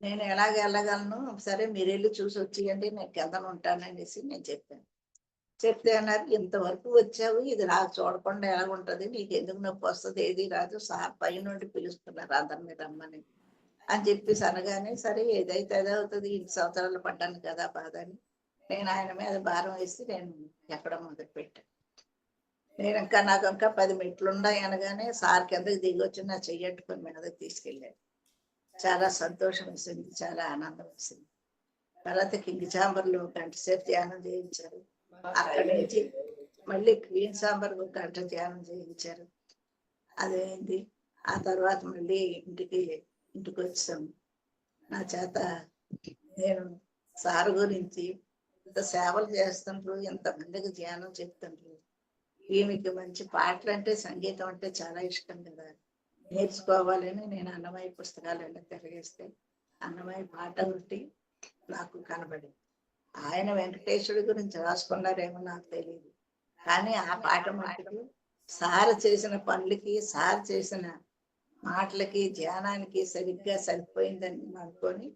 నేను ఎలాగ వెళ్ళగలను, సరే మీరు వెళ్ళి చూసి వచ్చేయండి, నేను కిందన ఉంటాననేసి నేను చెప్పాను. చెప్తే అన్నారు, ఇంతవరకు వచ్చావు, ఇది నాకు చూడకుండా ఎలా ఉంటుంది, నీకు ఎందుకు నొప్పి వస్తుంది, ఏది రాదు, సార్ పై నుండి పిలుస్తున్నారు అందరినీ రమ్మని అని చెప్పేసి అనగానే, సరే ఏదైతే అదే అవుతుంది, 2 సంవత్సరాలు పడ్డాను కదా బాధ అని నేను ఆయన మీద భారం వేసి నేను ఎక్కడం మొదలుపెట్టాను. నేను నాకు ఇంకా 10 మెట్లు ఉన్నాయి అనగానే సార్ కిందకి దిగి వచ్చి నా చెయ్యట్టుకొని మీదకి తీసుకెళ్ళాడు. చాలా సంతోషం వేసింది, చాలా ఆనందం వేసింది. తర్వాత కింగ్ చాంబర్లో గంట సేపు ధ్యానం చేయించారు. అక్కడి నుంచి మళ్ళీ క్వీన్ చాంబర్ గంట ధ్యానం చేయించారు. అదేంటి ఆ తర్వాత మళ్ళీ ఇంటికి వచ్చాము. నా చేత నేను సార్ గురించి ఇంత సేవలు చేస్తుండ్రు, ఇంతమందికి ధ్యానం చెప్తుండ్రు, ఈమెకి మంచి పాటలు అంటే సంగీతం అంటే చాలా ఇష్టం కదా, నేర్చుకోవాలని నేను అన్నమయ్య పుస్తకాలన్నీ తిరిగేస్తే అన్నమయ్య పాట ఒకటి నాకు కనబడింది. ఆయన వెంకటేశ్వరుడి గురించి రాసుకున్నారేమో నాకు తెలియదు, కానీ ఆ పాట మటుకు సార్ చేసిన పనులకి, సార్ చేసిన మాటలకి, ధ్యానానికి సరిగ్గా సరిపోయిందని అనుకొని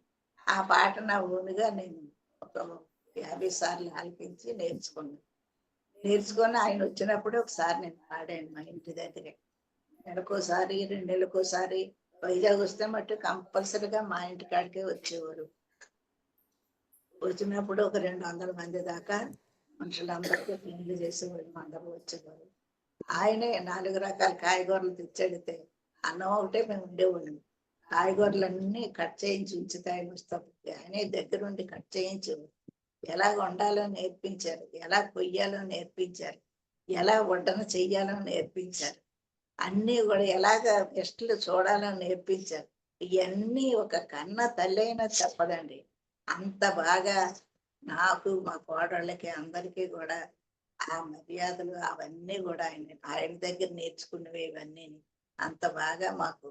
ఆ పాట నా ఓనుగా నేను ఒక 50 సార్లు ఆలపించి నేర్చుకొని ఆయన వచ్చినప్పుడు ఒకసారి నేను పాడాను మా ఇంటి దగ్గరే. నెలకోసారి 2 నెలలకోసారి వైజాగ్ వస్తే మట్టు కంపల్సరిగా మా ఇంటి కాడికే వచ్చేవారు. వచ్చినప్పుడు ఒక 200 మంది దాకా మనుషులందరికీ పెళ్లి చేసేవాళ్ళు, అందరూ వచ్చేవారు. ఆయనే 4 రకాల కాయగూరలు తెచ్చెడితే అన్నం ఒకటే మేము ఉండేవాళ్ళం. కాయగూరలన్నీ కట్ చేయించి ఉంచితే ఆయన వస్తాం, ఆయనే దగ్గరుండి కట్ చేయించేవారు. ఎలా వండాలో నేర్పించారు, ఎలా కొయ్యాలో నేర్పించారు, ఎలా వడ్డన చెయ్యాలో నేర్పించారు, అన్నీ కూడా ఎలాగ గెస్టులు చూడాలో నేర్పించారు. ఇవన్నీ ఒక కన్న తల్లి అయినా చెప్పదండి, అంత బాగా నాకు మా కోడళ్ళకి అందరికీ కూడా ఆ మర్యాదలు అవన్నీ కూడా ఆయన దగ్గర నేర్చుకున్నవి ఇవన్నీ అంత బాగా మాకు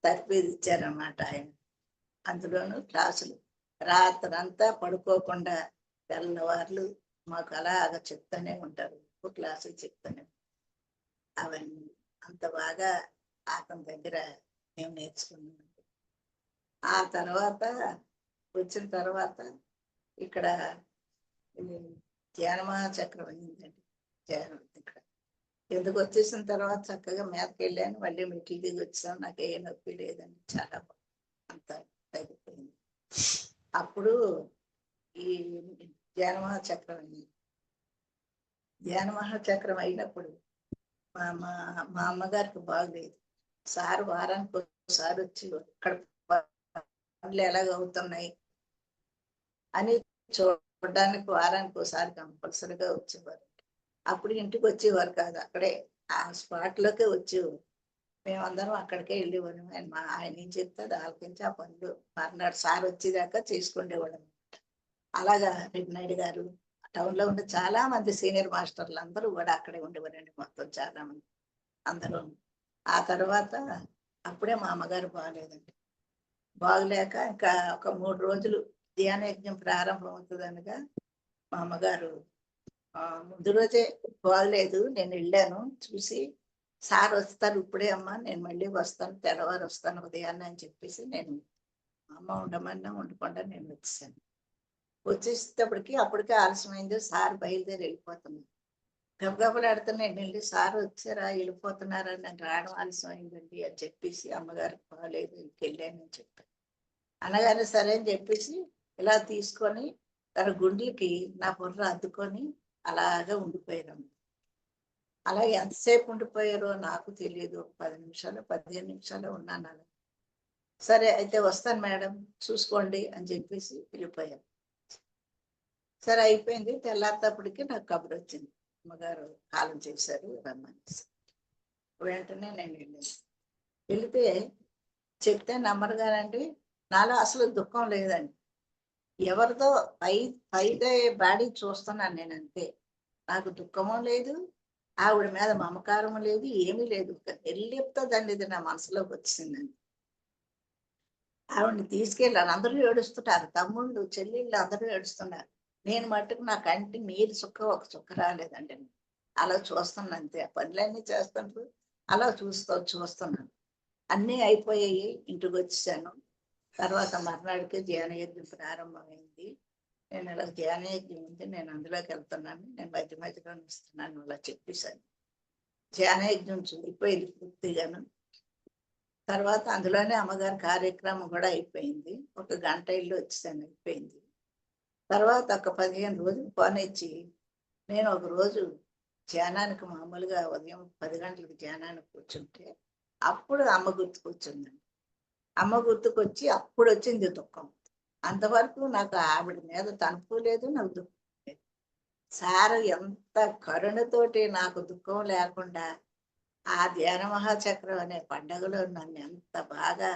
తర్ఫీదు ఇచ్చారన్నమాట ఆయన. అందులోనూ క్లాసులు రాత్రంతా పడుకోకుండా తెల్లవార్లు మాకు అలాగ చెప్తానే ఉంటారు, క్లాసులు చెప్తానే. అవన్నీ అంత బాగా అతని దగ్గర మేము నేర్చుకున్నాం. ఆ తర్వాత వచ్చిన తర్వాత ఇక్కడ ధ్యానమా చక్రం అయిందండి. ధ్యానం ఇక్కడ ఎందుకు వచ్చేసిన తర్వాత చక్కగా మేతకి వెళ్ళాను, మళ్ళీ మెట్లు దిగి వచ్చాను. నాకు ఏ నొప్పి లేదండి, చాలా అంత తగ్గిపోయింది. అప్పుడు ఈ ధ్యాన మహాచక్రం అయింది. ధ్యాన మహాచక్రం అయినప్పుడు మా మా మా అమ్మగారికి బాగలేదు. సార్ వారానికి ఒకసారి వచ్చి అక్కడ పనులు ఎలాగ అవుతున్నాయి అని చూడడానికి వారానికి ఒకసారి కంపల్సరీగా వచ్చేవారు. అప్పుడు ఇంటికి వచ్చేవారు కాదు, అక్కడే ఆ స్పాట్ లోకే వచ్చేవారు. మేమందరం అక్కడికే వెళ్ళేవాళ్ళం. ఆయన ఏం చెప్తే ఆలకించి ఆ పనులు మర్నాడు సార్ వచ్చేదాకా చేసుకునేవాళ్ళం. అలాగా రెడ్డినాయుడు గారు, టౌన్ లో ఉండే చాలా మంది సీనియర్ మాస్టర్లు అందరూ కూడా అక్కడే ఉండేవారండి, మొత్తం చాలా మంది అందరూ. ఆ తర్వాత అప్పుడే మా అమ్మగారు బాగలేదండి. బాగలేక ఇంకా ఒక 3 రోజులు ధ్యాన యజ్ఞం ప్రారంభం అవుతుంది అనగా మా అమ్మగారు ముందు రోజే బాగలేదు. నేను వెళ్ళాను, చూసి సార్ వస్తారు ఇప్పుడే అమ్మా, నేను మళ్ళీ వస్తాను, తెల్లవారు వస్తాను ఉదయాన్నే అని చెప్పేసి నేను అమ్మ ఉండమన్నా ఉండకుండా నేను వచ్చేసాను. వచ్చేసేటప్పటికి అప్పటికే ఆలస్యమైంది. సార్ బయలుదేరి వెళ్ళిపోతున్నాను. గబగబలాడుతూ నేను వెళ్ళి సార్ వచ్చారా వెళ్ళిపోతున్నారా, నేను రావడం ఆలస్యం అయిందండి అని చెప్పేసి అమ్మగారికి బాగాలేదు ఇంకెళ్ళానని చెప్పాను. అనగానే సరే అని చెప్పేసి ఇలా తీసుకొని తన గుండెలకి నా బుర్ర అద్దుకొని అలాగే ఉండిపోయారు. అలా ఎంతసేపు ఉండిపోయారో నాకు తెలియదు. 10 నిమిషాలు 15 నిమిషాలు ఉన్నాను అలా. సరే అయితే వస్తాను మేడం చూసుకోండి అని చెప్పేసి వెళ్ళిపోయాను. సరే అయిపోయింది. తెల్లారితప్పటికి నాకు కబురు వచ్చింది, అమ్మగారు కాలం చేశారు రమ్మని. వెంటనే నేను వెళ్ళాను. వెళితే చెప్తే నమ్మరు కానండి, నాలో అసలు దుఃఖం లేదండి. ఎవరిదో పైదే బాడీ చూస్తున్నాను నేను అంతే. నాకు దుఃఖము లేదు, ఆవిడ మీద మమకారం లేదు, ఏమీ లేదు. నిర్లిప్త దాన్ని ఇది నా మనసులోకి వచ్చిందండి. ఆవిడని తీసుకెళ్ళాను. అందరూ ఏడుస్తుంటారు, తమ్ముళ్ళు చెల్లెళ్ళు అందరూ ఏడుస్తున్నారు. నేను మట్టుకు నా కంటి నీరు చుక్క ఒక చుక్క రాలేదండి. అలా చూస్తున్నాను అంతే. ఆ పనులన్నీ చేస్తుంటూ అలా చూస్తున్నాను. అన్నీ అయిపోయాయి, ఇంటికి వచ్చేసాను. తర్వాత మర్నాడికి ధ్యానయజ్ఞం ప్రారంభమైంది. నేను ఇలా ధ్యానయజ్ఞం ఉంది, నేను అందులోకి వెళ్తున్నాను, నేను మధ్య మధ్యలో ఇస్తున్నాను అలా చెప్పేశాను. ధ్యానయజ్ఞం అయిపోయింది పూర్తిగాను. తర్వాత అందులోనే అమ్మగారి కార్యక్రమం కూడా అయిపోయింది. 1 గంట ఇల్లు వచ్చేసాను, అయిపోయింది. తర్వాత ఒక 15 రోజులు పోనిచ్చి నేను ఒక రోజు ధ్యానానికి మామూలుగా ఉదయం 10 గంటలకు ధ్యానానికి కూర్చుంటే అప్పుడు అమ్మ గుర్తుకొచ్చిందండి. అమ్మ గుర్తుకొచ్చి అప్పుడు వచ్చింది దుఃఖం. అంతవరకు నాకు ఆవిడ మీద తనుపు లేదు, నాకు దుఃఖం లేదు. సార్ ఎంత కరుణతోటి నాకు దుఃఖం లేకుండా ఆ ధ్యాన మహాచక్రం అనే పండగలో నన్ను ఎంత బాగా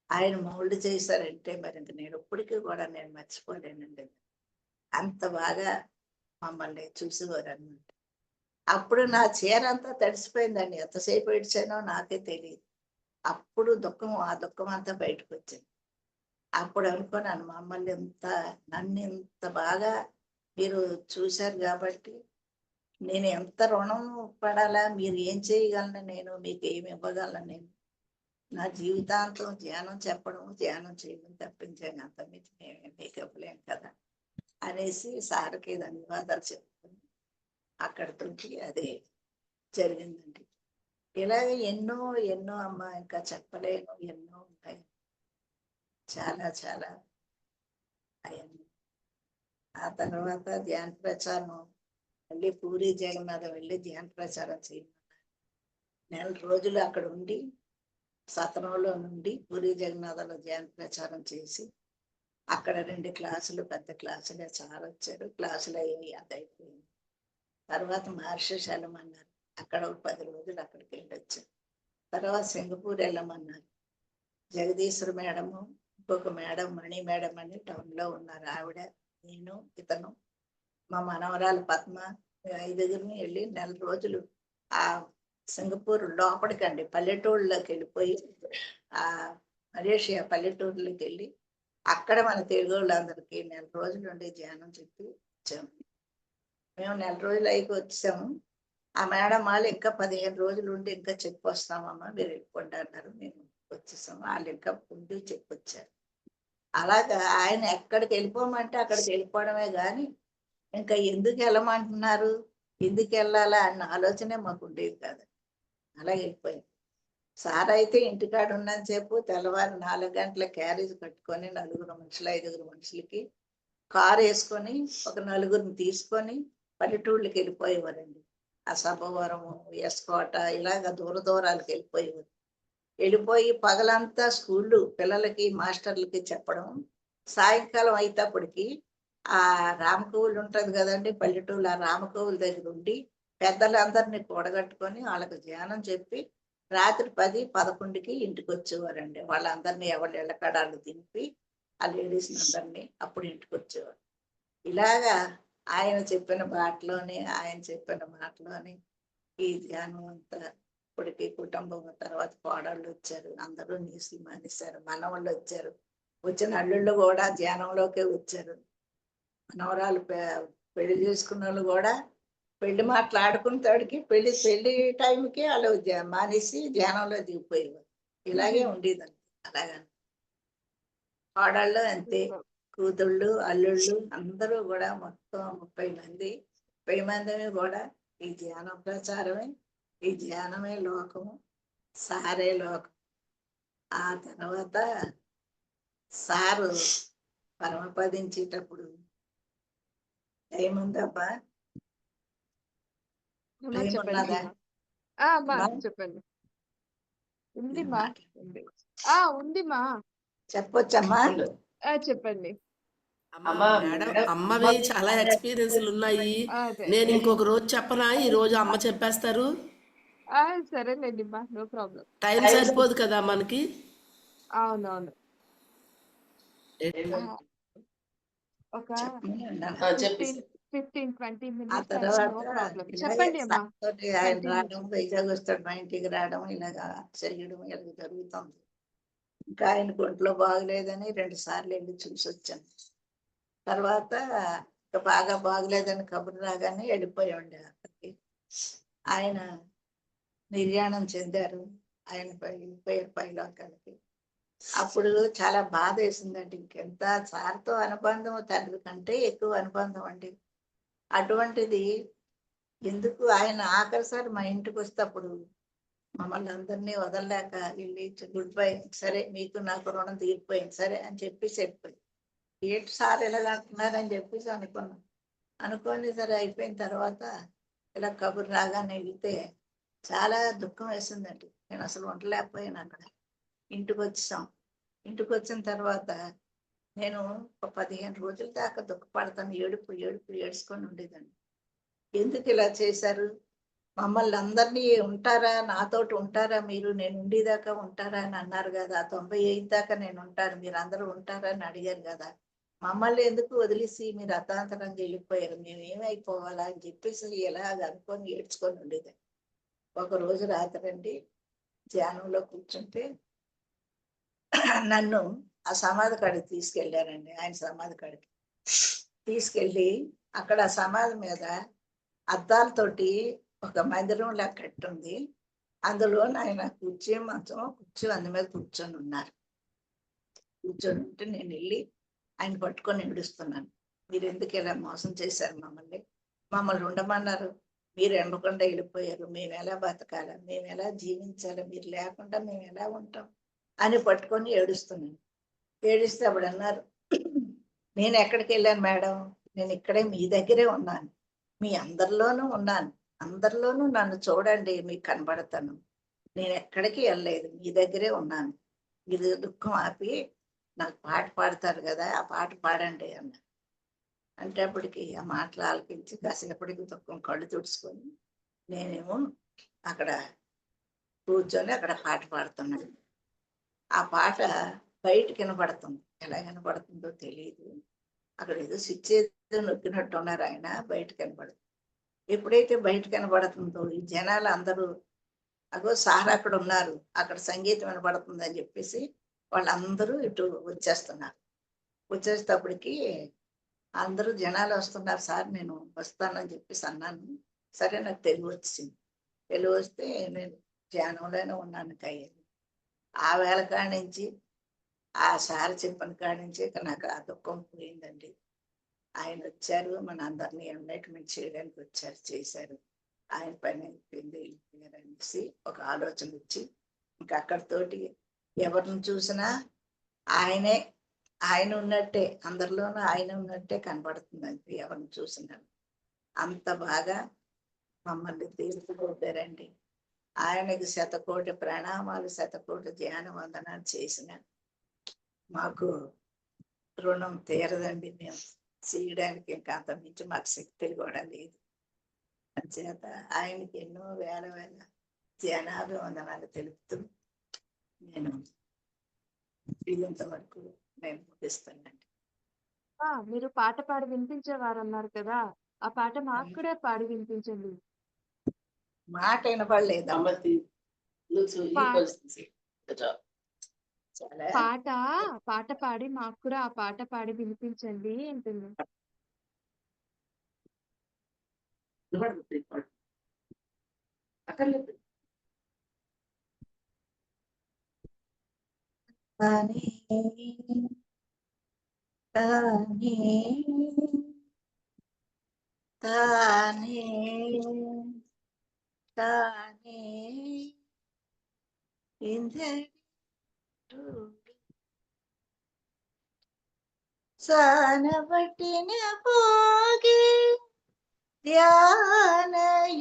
ఆయన మౌల్డ్ చేశారంటే మరి ఇంక నేను ఇప్పటికీ కూడా నేను మర్చిపోలేనండి. అంత బాగా మమ్మల్ని చూసేవారు అన్నమాట. అప్పుడు నా చీర అంతా తడిసిపోయిందండి, ఎంతసేపు ఏడ్చానో నాకే తెలియదు. అప్పుడు ఆ దుఃఖం అంతా బయటకు వచ్చింది. అప్పుడు అనుకున్నాను, మమ్మల్ని నన్ను ఇంత బాగా మీరు చూశారు కాబట్టి నేను ఎంత రుణం పడాలా, మీరు ఏం చేయగలను, నేను మీకు ఏమి ఇవ్వగలను, నేను నా జీవితాంతం ధ్యానం చెప్పడం ధ్యానం చేయడం తప్పించాను, అంత మీకు మీకు ఇవ్వలేం కదా అనేసి సార్కి ధన్యవాదాలు చెప్తాను. అక్కడితోటి అదే జరిగిందండి. ఇలాగే ఎన్నో ఎన్నో అమ్మ, ఇంకా చెప్పలేను, ఎన్నో ఉంటాయి, చాలా చాలా అయ్యాను. ఆ తర్వాత ధ్యాన ప్రచారం మళ్ళీ పూరి జగన్నాథం వెళ్ళి ధ్యాన ప్రచారం చేయమన్నారు. 4 రోజులు అక్కడ ఉండి సత్రంలో నుండి పూరి జగన్నాథంలో ధ్యాన ప్రచారం చేసి అక్కడ 2 క్లాసులు, పెద్ద క్లాసులే చాలా వచ్చారు. క్లాసులు అయ్యి అది అయిపోయింది. తర్వాత మహర్షి వెళ్ళమన్నారు, అక్కడ ఒక 10 రోజులు అక్కడికి వెళ్ళి వచ్చారు. తర్వాత సింగపూర్ వెళ్ళమన్నారు. జగదీశ్వర మేడము, ఇంకొక మేడం మణి మేడం అని టౌన్లో ఉన్నారు, ఆవిడ, నేను, ఇతను, మా మనవరాలు పద్మ, 5గురిని వెళ్ళి 4 రోజులు ఆ సింగపూర్ లోపలికండి పల్లెటూళ్ళలోకి వెళ్ళిపోయి ఆ మలేషియా పల్లెటూరులోకి వెళ్ళి అక్కడ మన తెలుగు వాళ్ళందరికీ 1 నెల రోజులు ఉండి ధ్యానం చెప్పి వచ్చాము. మేము 1 నెల రోజులు అయికి వచ్చాము. ఆ మేడం వాళ్ళు ఇంకా 15 రోజులు ఉండి ఇంకా చెప్పి వస్తామమ్మా మీరు వెళ్ళిపోండి అన్నారు. మేము వచ్చేసాము. వాళ్ళు ఇంకా ఉండి చెప్పొచ్చారు. అలాగా ఆయన ఎక్కడికి వెళ్ళిపోమంటే అక్కడికి వెళ్ళిపోవడమే కానీ ఇంకా ఎందుకు వెళ్ళమంటున్నారు, ఎందుకు వెళ్ళాలా అన్న ఆలోచనే మాకు ఉండేది కాదు. అలా వెళ్ళిపోయింది. సార్ అయితే ఇంటికాడ ఉన్నంతసేపు తెల్లవారు 4 గంటల క్యారేజ్ కట్టుకొని 5 మనుషులకి కారు వేసుకొని ఒక 4 తీసుకొని పల్లెటూళ్ళకి వెళ్ళిపోయేవారండి. ఆ సభవరము, ఎస్కోట ఇలాగ దూరాలకు వెళ్ళిపోయేవారు. వెళ్ళిపోయి పగలంతా స్కూళ్ళు పిల్లలకి మాస్టర్లకి చెప్పడం, సాయంకాలం అయితేప్పటికి ఆ రామకోవులు ఉంటది కదండి పల్లెటూళ్ళు, ఆ రామకోవుల దగ్గర ఉండి పెద్దలందరినీ కూడగట్టుకొని వాళ్ళకి ధ్యానం చెప్పి రాత్రి 10, 11కి ఇంటికి వచ్చేవారండి. వాళ్ళందరినీ ఎవరి ఇళ్ళకడాలు దింపి ఆ లేడీస్ అందరినీ అప్పుడు ఇంటికి వచ్చేవారు. ఇలాగా ఆయన చెప్పిన మాటలోని ఈ ధ్యానం అంతా ఇప్పటికి కుటుంబం తర్వాత కోడళ్ళు వచ్చారు, అందరూ నీసులు మానేశారు, మనవాళ్ళు వచ్చారు, వచ్చిన అల్లుళ్ళు కూడా ధ్యానంలోకే వచ్చారు. మనవరాలు పెళ్లి చేసుకున్న వాళ్ళు కూడా పెళ్లి మాట్లాడుకునేవాడికి పెళ్లి టైంకి వాళ్ళు మానేసి ధ్యానంలో దిగిపోయేవారు. ఇలాగే ఉండేదండి. అలాగా కోడళ్ళు అంతే, కూతుళ్ళు అల్లుళ్ళు అందరూ కూడా మొత్తం 30 మందిని కూడా ఈ ధ్యానం ప్రచారమే, ఈ ధ్యానమే లోకము, సారే లోకం. ఆ తర్వాత సారు పరమపదించేటప్పుడు ఏముందబ్బా, అమ్మా చెప్పండి ఏమున్నదా అమ్మా. అమ్మా చెప్పండి. ఉంది మా ఉంది. ఉంది మా చెప్పొచ్చమ్మా. చెప్పండి. అమ్మా మేడం, అమ్మవి చాలా ఎక్స్పీరియన్స్లు ఉన్నాయి. అదే నేను ఇంకొక రోజు చెప్పనా? ఈ రోజు అమ్మ చెప్పేస్తారు. సరేలేండి మా, నో ప్రాబ్లం. టైం సరిపోదు కదా మనకి. అవునవును. ఒక చెప్పి 15-20 ఆ మినిట్స్ తర్వాత నో ప్రాబ్లం. ఇలాగే చెప్పండి అమ్మా. సార్తోటి ఆయన కంటిన్యూ రావడం, వైజాగ్ వస్తాడు, మా ఇంటికి రావడం, ఇలాగా చేయడం ఇలాగ జరుగుతుంది. ఇంకా ఆయనకు ఒంట్లో బాగలేదని 2 సార్లు వెళ్ళి చూసి వచ్చాను. తర్వాత ఇంకా బాగా బాగలేదని కబురు రాగానే వెళ్ళిపోయామండి అక్కడికి. ఆయన నిర్యాణం చెందారు. ఆయన వెళ్ళిపోయారు పైలోకాలకి. అప్పుడు చాలా బాధ వేసిందండి. ఇంకెంత సార్తో అనుబంధం తండ్రి కంటే ఎక్కువ అనుబంధం అండి. అటువంటిది ఎందుకు ఆయన ఆఖరిసారి మా ఇంటికి వస్తేప్పుడు మమ్మల్ని అందరినీ వదలలేక వెళ్ళి గుడ్ బై, సరే మీకు నాకు రుణం తీరిపోయింది సరే అని చెప్పేసి వెళ్ళిపోయి, ఏంటి సార్ ఇలా అంటున్నారని చెప్పేసి అనుకోని సరే అయిపోయిన తర్వాత ఇలా కబురు రాగానే వెళ్తే చాలా దుఃఖం వేసిందండి. నేను అసలు ఉండలేకపోయాను. అక్కడ ఇంటికి వచ్చాం. ఇంటికి వచ్చిన తర్వాత నేను ఒక 15 రోజుల దాకా దుఃఖపడతాను, ఏడుచుకొని ఉండేదండి. ఎందుకు ఇలా చేశారు, మమ్మల్ని అందరినీ ఉంటారా, నాతోటి ఉంటారా మీరు, నేను ఉండేదాకా ఉంటారా అని అన్నారు కదా, 95 దాకా నేను ఉంటాను, మీరు అందరూ ఉంటారా అని అడిగారు కదా, మమ్మల్ని ఎందుకు వదిలేసి మీరు అర్ధాంతరంగా వెళ్ళిపోయారు, మేము ఏమైపోవాలా అని చెప్పేసి ఎలాగ అనుకొని ఏడ్చుకొని ఉండేది. ఒకరోజు రాత్రండి ధ్యానంలో కూర్చుంటే నన్ను ఆ సమాధి కాడికి తీసుకెళ్ళారండి. ఆయన సమాధి కాడికి తీసుకెళ్ళి అక్కడ సమాధి మీద అద్దాలతోటి ఒక మందిరంలా కట్టుంది. అందులో ఆయన కూర్చో అందు మీద కూర్చొని ఉన్నారు. కూర్చొని ఉంటే నేను వెళ్ళి ఆయన పట్టుకొని ఏడుస్తున్నాను. మీరు ఎందుకు ఇలా మోసం చేశారు మమ్మల్ని ఉండమన్నారు, మీరు ఎండకుండా వెళ్ళిపోయారు, మేము ఎలా బతకాలా, మేము ఎలా జీవించాలి, మీరు లేకుండా మేము ఎలా ఉంటాం అని పట్టుకొని ఏడుస్తున్నాను. ఏడిస్తే అప్పుడు అన్నారు, నేను ఎక్కడికి వెళ్ళాను మేడం, నేను ఇక్కడే మీ దగ్గరే ఉన్నాను, మీ అందరిలోనూ ఉన్నాను, అందరిలోనూ నన్ను చూడండి మీకు కనబడతాను, నేను ఎక్కడికి వెళ్ళలేదు, మీ దగ్గరే ఉన్నాను, మీరు దుఃఖం ఆపి నాకు పాట పాడతారు కదా, ఆ పాట పాడండి అన్న. అంటే అప్పటికి ఆ మాటలు ఆలకించి కాసేపటికి దుఃఖం కళ్ళు తుడుచుకొని నేనేమో అక్కడ కూర్చొని అక్కడ పాట పాడుతున్నాను. ఆ పాట బయటకు వినపడుతుంది, ఎలా వినపడుతుందో తెలియదు. అక్కడ ఏదో స్విచ్ ఏదో నొక్కినట్టు ఉన్నారు, ఆయన బయటకు వినపడుతుంది. ఎప్పుడైతే బయటకు కనబడుతుందో ఈ జనాలు అందరూ అగో సార్ అక్కడ ఉన్నారు, అక్కడ సంగీతం వినపడుతుంది అని చెప్పేసి వాళ్ళందరూ ఇటు వచ్చేస్తున్నారు. వచ్చేటప్పటికి అందరూ జనాలు వస్తున్నారు సార్, నేను వస్తానని చెప్పేసి అన్నాను. సరే, నాకు తెలివి వచ్చింది. తెలివి వస్తే నేను ధ్యానంలోనే ఉన్నాను అయ్యింది. ఆ వేళ కాడి నుంచి, ఆ సార్ చెప్పిన కాడి నుంచి ఇక నాకు ఆ దుఃఖం పోయిందండి. ఆయన వచ్చారు, మన అందరినీ ఎన్లైట్మెంట్ చేయడానికి వచ్చారు, చేశారు. ఆయన పని అయిపోయింది, వెళ్ళిపోయారు అనేసి ఒక ఆలోచన వచ్చి ఇంకా అక్కడితోటి ఎవరిని చూసినా ఆయనే, ఆయన ఉన్నట్టే, అందరిలోనూ ఆయన ఉన్నట్టే కనబడుతుంది అంతే ఎవరిని చూసినా. అంత బాగా మమ్మల్ని తీర్చిదిద్దారండి. ఆయనకి శతకోటి ప్రణామాలు, శతకోటి ధ్యాన వందనాలు చేసిన మాకు రుణం తీరదండి. మేము చేయడానికి ఇంకా అంత మించి మాకు శక్తులు కూడా లేదు. అంచేత ఆయనకి ఎన్నో వేల వేల ధ్యానాభివందనాలు తెలుపుతూ నేను వీలంత వరకు నేను ముగిస్తానండి. మీరు పాట పాడి వినిపించేవారు అన్నారు కదా, ఆ పాట మాకు కూడా పాడి వినిపించండి. మాట వినపడలేదమ్మ. పా- చాలా పాట పాట పాడి మాకు కూడా ఆ పాట పాడి వినిపించండి అంటుంది. అక్కర్లేదు. తానే తానే తానే తానే ఇందరు సానబట్టిన పోగి ధ్యాన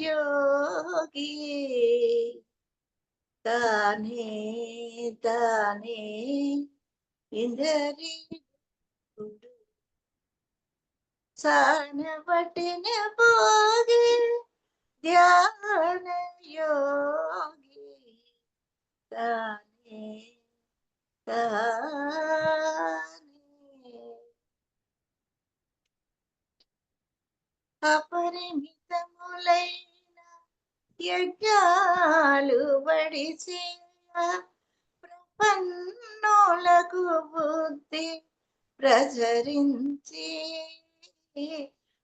యోగి తానే తానే ఇందరి సానబట్టిన పోగి ధ్యాన యోగి తానే తానే అపరిమితములైన యజ్ఞాలు వడిసే ప్రపన్నులకు బుద్ధి ప్రచరించి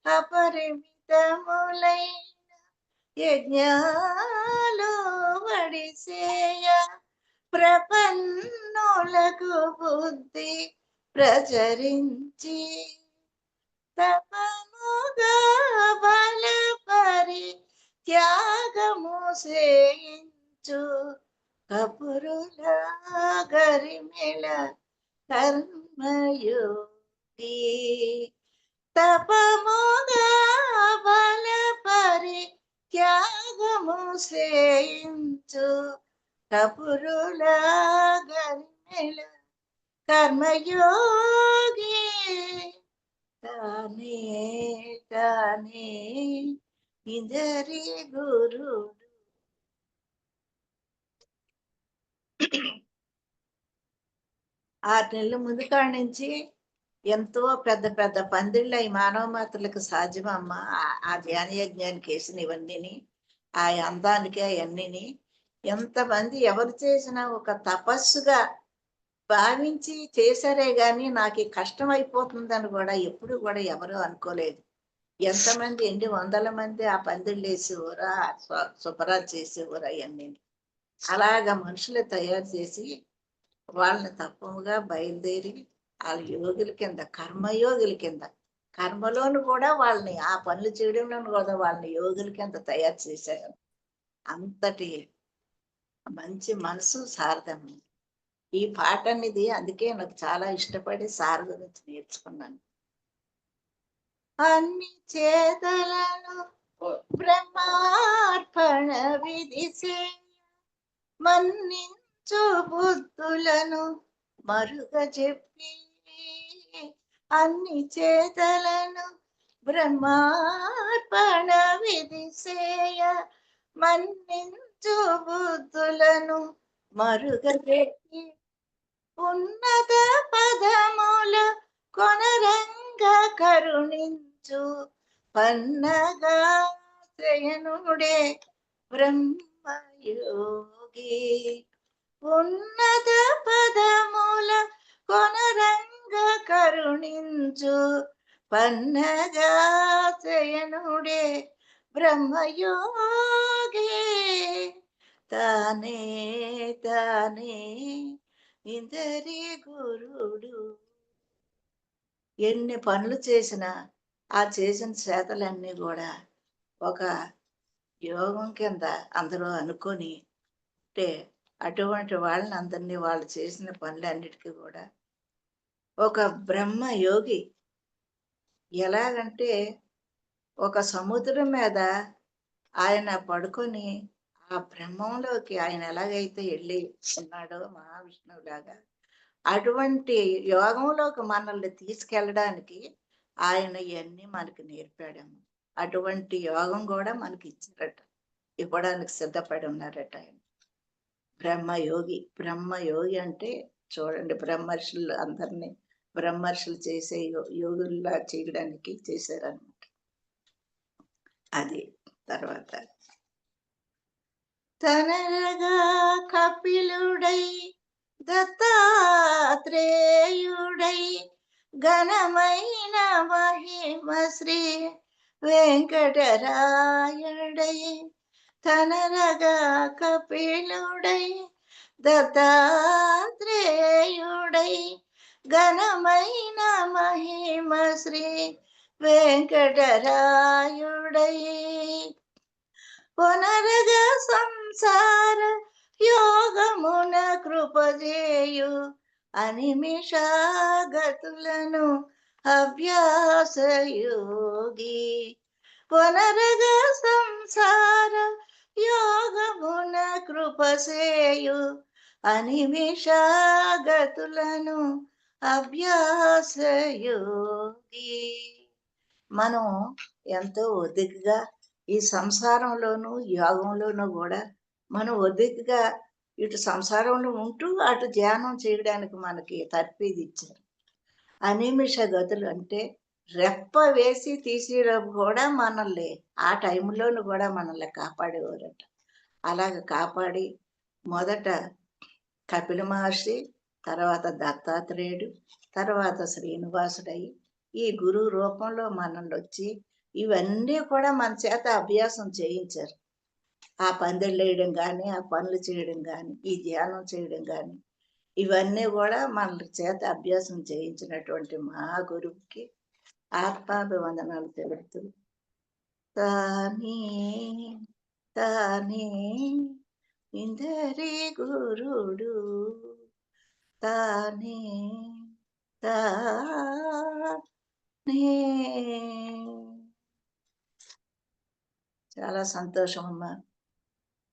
అపరిమితములైన యజ్ఞాలు వడిసేయ ప్రపన్నులకు బుద్ధి ప్రచరించి తపముగా బలపరి త్యాగము చేయించు కపురుల గరిమెల కర్మయోగి తపముగా బలపరి త్యాగము చేయించు కపురుల గరిమెల కర్మయోగి తానే తానే ఇందరి గురుడు. 6 నెలల ముందు కాడి నుంచి ఎంతో పెద్ద పెద్ద పందిళ్ళు అయి మానవ మాతలకు సాధ్యమమ్మా. ఆ ధ్యాన యజ్ఞానికి వేసిన ఇవన్నీని, ఆ అందానికి అవన్నీని ఎంతమంది ఎవరు చేసినా ఒక తపస్సుగా భావించి చేశారే గాని నాకు కష్టం అయిపోతుందని కూడా ఎప్పుడు కూడా ఎవరు అనుకోలేదు. ఎంతమంది ఎన్ని వందల మంది ఆ పందిళ్ళు వేసేవారా, శుభ్రాలు చేసేవారా అవన్నీ. అలాగా మనుషులు తయారు చేసి వాళ్ళని తప్పముగా బయలుదేరి వాళ్ళ యోగుల కింద, కర్మయోగుల కింద, కర్మలోను కూడా వాళ్ళని, ఆ పనులు చేయడంలోను కూడా వాళ్ళని యోగుల కింద తయారు చేశారు. అంతటి మంచి మనసు శారదమ్మ. ఈ పాట అనేది అందుకే నాకు చాలా ఇష్టపడి సార్ గురించి నేర్చుకున్నాను. అన్ని చేతలను బ్రహ్మార్పణ విధిసే మన్నించు బుద్ధులను మరుగ చెప్పి అన్ని చేతలను బ్రహ్మార్పణ విధిసేయ మన్నించు బుద్ధులను మరుగ చెప్పి ఉన్నత పదముల కొనరంగ కరుణించు పన్నగా శయనుడే బ్రహ్మయోగి ఉన్నత పదముల కొనరంగ కరుణించు పన్నగా శయనుడే బ్రహ్మయోగి తానే తానే ఇందరి గురుడు. ఎన్ని పనులు చేసినా ఆ చేసిన చేతలన్నీ కూడా ఒక యోగం కింద అందరూ అనుకొని అంటే అటువంటి వాళ్ళని అందరినీ వాళ్ళు చేసిన పనులన్నిటికీ కూడా ఒక బ్రహ్మ యోగి ఎలాగంటే ఒక సముద్రం మీద ఆయన పడుకొని ఆ బ్రహ్మంలోకి ఆయన ఎలాగైతే వెళ్ళి ఉన్నాడో మహావిష్ణువులాగా అటువంటి యోగంలోకి మనల్ని తీసుకెళ్ళడానికి ఆయన ఇవన్నీ మనకి నేర్పాడము. అటువంటి యోగం కూడా మనకి ఇచ్చారట, ఇవ్వడానికి సిద్ధపడి ఉన్నారట ఆయన. బ్రహ్మయోగి, బ్రహ్మయోగి అంటే చూడండి, బ్రహ్మర్షులు అందరినీ బ్రహ్మర్షులు చేసే యోగుల్లా చేయడానికి చేశారనమాట. అది తర్వాత తనరగా కపిలుడై దత్తాత్రేయుడై ఘనమైన మహిమ శ్రీ వెంకటరాయుడై తనరగా కపిలుడై దత్తాత్రేయుడై ఘనమైన మహిమ శ్రీ వెంకటరాయుడై పునరగ సంసార యోగమున కృపజేయు అనిమిషాగతులను అభ్యాసయోగి. పునరగ సంసార యోగమున కృపసేయు అనిమిషాగతులను అభ్యాసయోగి. మనం ఎంతో ఒదిగ్గా ఈ సంసారంలోనూ యోగంలోనూ కూడా మనం ఒదిగ్గా ఇటు సంసారంలో ఉంటూ అటు ధ్యానం చేయడానికి మనకి తర్ఫీదు ఇచ్చారు. అనిమిష గతులు అంటే రెప్ప వేసి తీసేయడం కూడా మనల్ని ఆ టైంలోనూ కూడా మనల్ని కాపాడేవారట. అలాగ కాపాడి మొదట కపిల మహర్షి, తర్వాత దత్తాత్రేయుడు, తర్వాత శ్రీనివాసుడై ఈ గురువు రూపంలో మనల్ని వచ్చి ఇవన్నీ కూడా మన చేత అభ్యాసం చేయించారు. ఆ పందిళ్ళు వేయడం కానీ, ఆ పనులు చేయడం కానీ, ఈ ధ్యానం చేయడం కానీ, ఇవన్నీ కూడా మన చేత అభ్యాసం చేయించినటువంటి మా గురువుకి ఆత్మాభివందనాలు తెలుపుతూ తానే తానే ఇందరి గురుడు తానే తానే. చాలా సంతోషం అమ్మా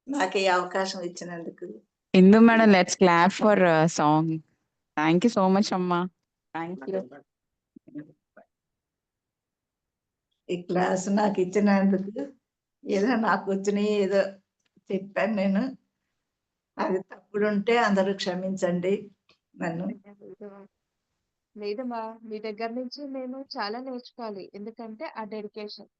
నాకు ఈ అవకాశం ఇచ్చినందుకు. Indu madam, let's clap for a song. Thank you so much, Amma. Thank you. ఈ క్లాస్ నాకు ఇచ్చినందుకు ఏదో నాకు వచ్చినాయి ఏదో చెప్పాను నేను. అది తప్పుడుంటే అందరూ క్షమించండి నన్ను. లేదమ్మా, మీ దగ్గర నుంచి నేను చాలా నేర్చుకోవాలి. ఎందుకంటే ఆ డెడికేషన్,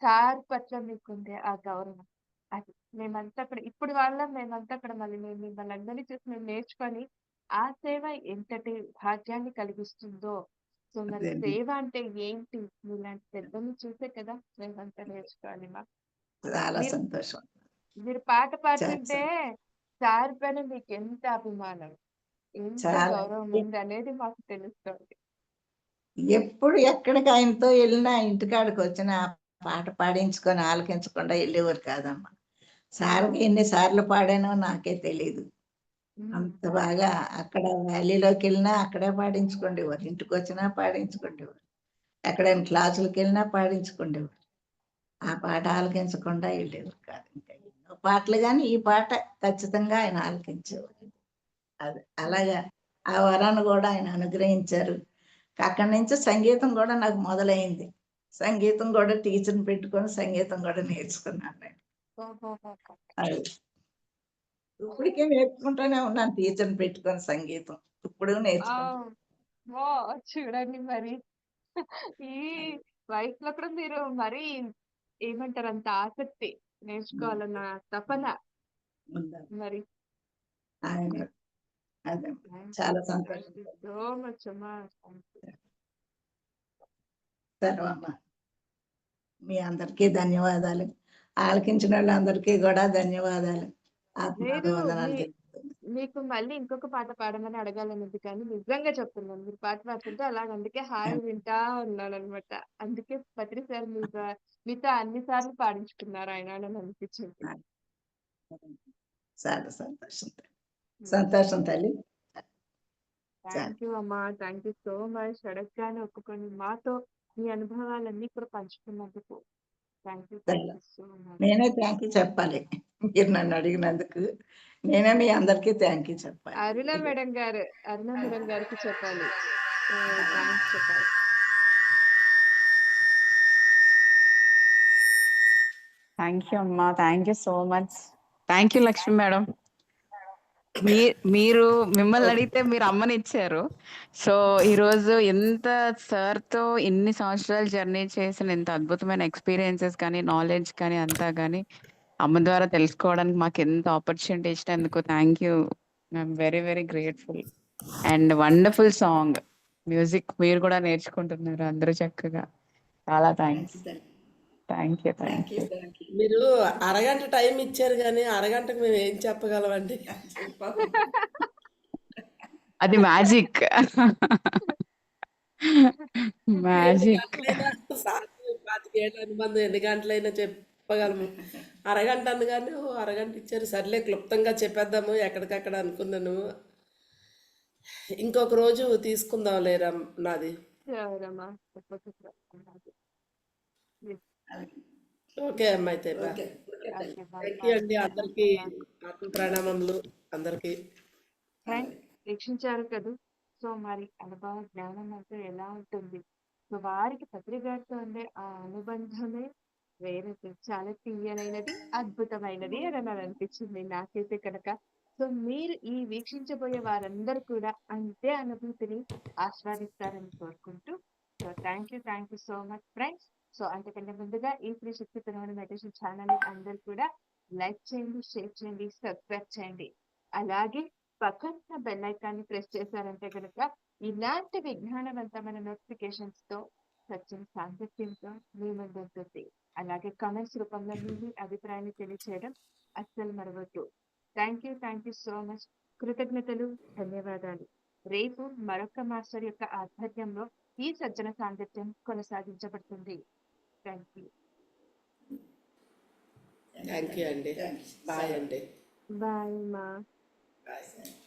సార్ పట్ల మీకుండే ఆ గౌరవం, అది మేమంతా అక్కడ ఇప్పుడు మేమంతా అక్కడ మళ్ళీ మిమ్మల్ని అందరినీ చూసి మేము నేర్చుకొని ఆ సేవ ఎంతటి భాగ్యాన్ని కలిగిస్తుందో. సో మరి అదేండి. సేవ అంటే ఏంటి, మీలాంటి పెద్దల్ని చూసే కదా మేమంతా నేర్చుకోవాలి. మా చాలా మీరు సంతోషం. మీరు పాట చాలా పాడుతుంటే సార్ పైన మీకు ఎంత అభిమానం, ఎంత చాలా గౌరవం ఉంది అనేది మాకు తెలుస్తుంది. ఎప్పుడు ఎక్కడికి ఆయనతో వెళ్ళినా ఇంటికాడికి వచ్చిన పాట పాడించుకొని ఆలకించకుండా వెళ్ళేవారు కాదమ్మా. సార్కి ఎన్నిసార్లు పాడానో నాకే తెలియదు. అంత బాగా అక్కడ వ్యాలీలోకి వెళ్ళినా అక్కడే పాడించుకుండేవారు, ఇంటికి వచ్చినా పాడించుకుండేవారు, ఎక్కడైనా క్లాసులకు వెళ్ళినా పాడించుకుండేవారు. ఆ పాట ఆలకించకుండా వెళ్ళేవారు కాదు. ఇంకా ఎన్నో పాటలు కానీ ఈ పాట ఖచ్చితంగా ఆయన ఆలకించేవారు. అది అలాగా ఆ వరాన్ని కూడా ఆయన అనుగ్రహించారు. అక్కడి నుంచి సంగీతం కూడా నాకు మొదలైంది. సంగీతం కూడా టీచర్ని పెట్టుకొని సంగీతం కూడా నేర్చుకున్నాను నేను. అది ఇప్పటికే నేర్చుకుంటూనే ఉన్నాను, టీచర్ని పెట్టుకొని సంగీతం ఇప్పుడు నేర్చుకుంటాను. చూడండి మరి ఈ వయసులో కూడా మీరు మరి ఏమంటారు, అంత ఆసక్తి నేర్చుకోవాలన్న తపన ఉందా? మరి. ఆయన అదే చాలా థ్యాంక్ సంతోషం. యూ సో మచ్ అమ్మా. సర్వమ్మ మీ అందరికీ ధన్యవాదాలు. ఆలకించిన వాళ్ళందరికీ కూడా ధన్యవాదాలు. లేదు ఆత్మాభివందనాలు మీ తెలుపుతున్నాను. మీకు మళ్ళీ ఇంకొక పాట పాడమని అడగాలనేది కానీ నిజంగా చెప్తున్నాను. మీరు పాట పాడుతుంటే అలాగ అందుకే హాయిగా వింటా ఉన్నానన్నమాట. అందుకే పత్రి సార్ మీతో అన్ని సార్లు పాడించుకున్నారు ఆయన అని అనిపించింది. చాలా సంతోషం. సంతోషం తల్లి. థ్యాంక్ యూ అమ్మా. Thank you so much. అడగగానే ఒప్పుకొని మాతో మీ అనుభవాలన్నీ కూడా పంచుకున్నందుకు థ్యాంక్ యూ సో మచ్. నేనే థ్యాంక్ యూ చెప్పాలి. మీరు నన్ను అడిగినందుకు నేనే మీ అందరికీ థ్యాంక్ యూ చెప్పాలి. అరుణ మేడం గారికి చెప్పాలి. థ్యాంక్స్ చెప్పాలి. థ్యాంక్ యూ అమ్మా. Thank you so much. Thank you Lakshmi madam. మీరు మిమ్మల్ని అడిగితే మీరు అమ్మని ఇచ్చారు. సో ఈరోజు ఎంత సార్తో ఎన్ని సంవత్సరాలు జర్నీ చేసిన ఎంత అద్భుతమైన ఎక్స్పీరియన్సెస్ కానీ నాలెడ్జ్ కానీ అంతా కానీ అమ్మ ద్వారా తెలుసుకోవడానికి మాకు ఎంత ఆపర్చునిటీ ఇచ్చినందుకు thank you. I'm very very grateful. And wonderful song music మీరు కూడా నేర్చుకుంటున్నారు అందరూ చక్కగా. చాలా థ్యాంక్స్. Thank you. మీరు అరగంట టైం ఇచ్చారు కానీ అరగంటకు మేము ఏం చెప్పగలమండి? అది మ్యాజిక్. మ్యాజిక్. 25 అనుబంధం ఎన్ని గంటలైనా చెప్పగలము. అరగంట అనగానే అరగంట ఇచ్చారు, సర్లే క్లుప్తంగా చెప్పేద్దాము ఎక్కడికక్కడ అనుకున్నాను. ఇంకొక రోజు తీసుకుందాం లేరా నాది. ఎవరమ్మా తప్పకుండా. ఓకే అమ్మ అయితే థ్యాంక్ యూ అండి. అందరికీ ఆత్మ ప్రణామములు అందరికీ. ఫ్రెండ్స్ వీక్షించారు కదా. సో మరి అనుభవ జ్ఞానం అంటే ఎలా ఉంటుంది? సో వారికి పత్రి గారితో ఉండే ఆ అనుబంధమే వేరే చాలా తీయనైనది, అద్భుతమైనది అని నాకు అనిపించింది నాకైతే కనుక. సో మీరు ఈ వీక్షించబోయే వారందరూ కూడా అంతే అనుభూతిని ఆస్వాదిస్తారని కోరుకుంటూ so thank you so much friends. So అంతకంటే ముందుగా ఈ శ్రీ శక్తి పిరమిడ్ మెడిటేషన్ ఛానల్ అందరూ కూడా లైక్ చేయండి, షేర్ చేయండి, సబ్స్క్రైబ్ చేయండి. అలాగే పక్కన బెల్ ఐకాన్ని ప్రెస్ చేశారంటే కనుక ఇలాంటి విజ్ఞానవంతమైన నోటిఫికేషన్స్ తో సత్యం సాంగత్యంతో మీ ముందు ఉంటుంది. అలాగే కమెంట్స్ రూపంలో మీ అభిప్రాయాన్ని తెలియచేయడం అస్సలు మరవద్దు. Thank you so much. కృతజ్ఞతలు, ధన్యవాదాలు. రేపు మరొక మాస్టర్ యొక్క ఆధ్వర్యంలో ఈ సజ్జన సాంగత్యం కొనసాగించబడుతుంది. థ్యాంక్ యూ అండి. బాయ్ అండి. బాయ్ మా. Bye.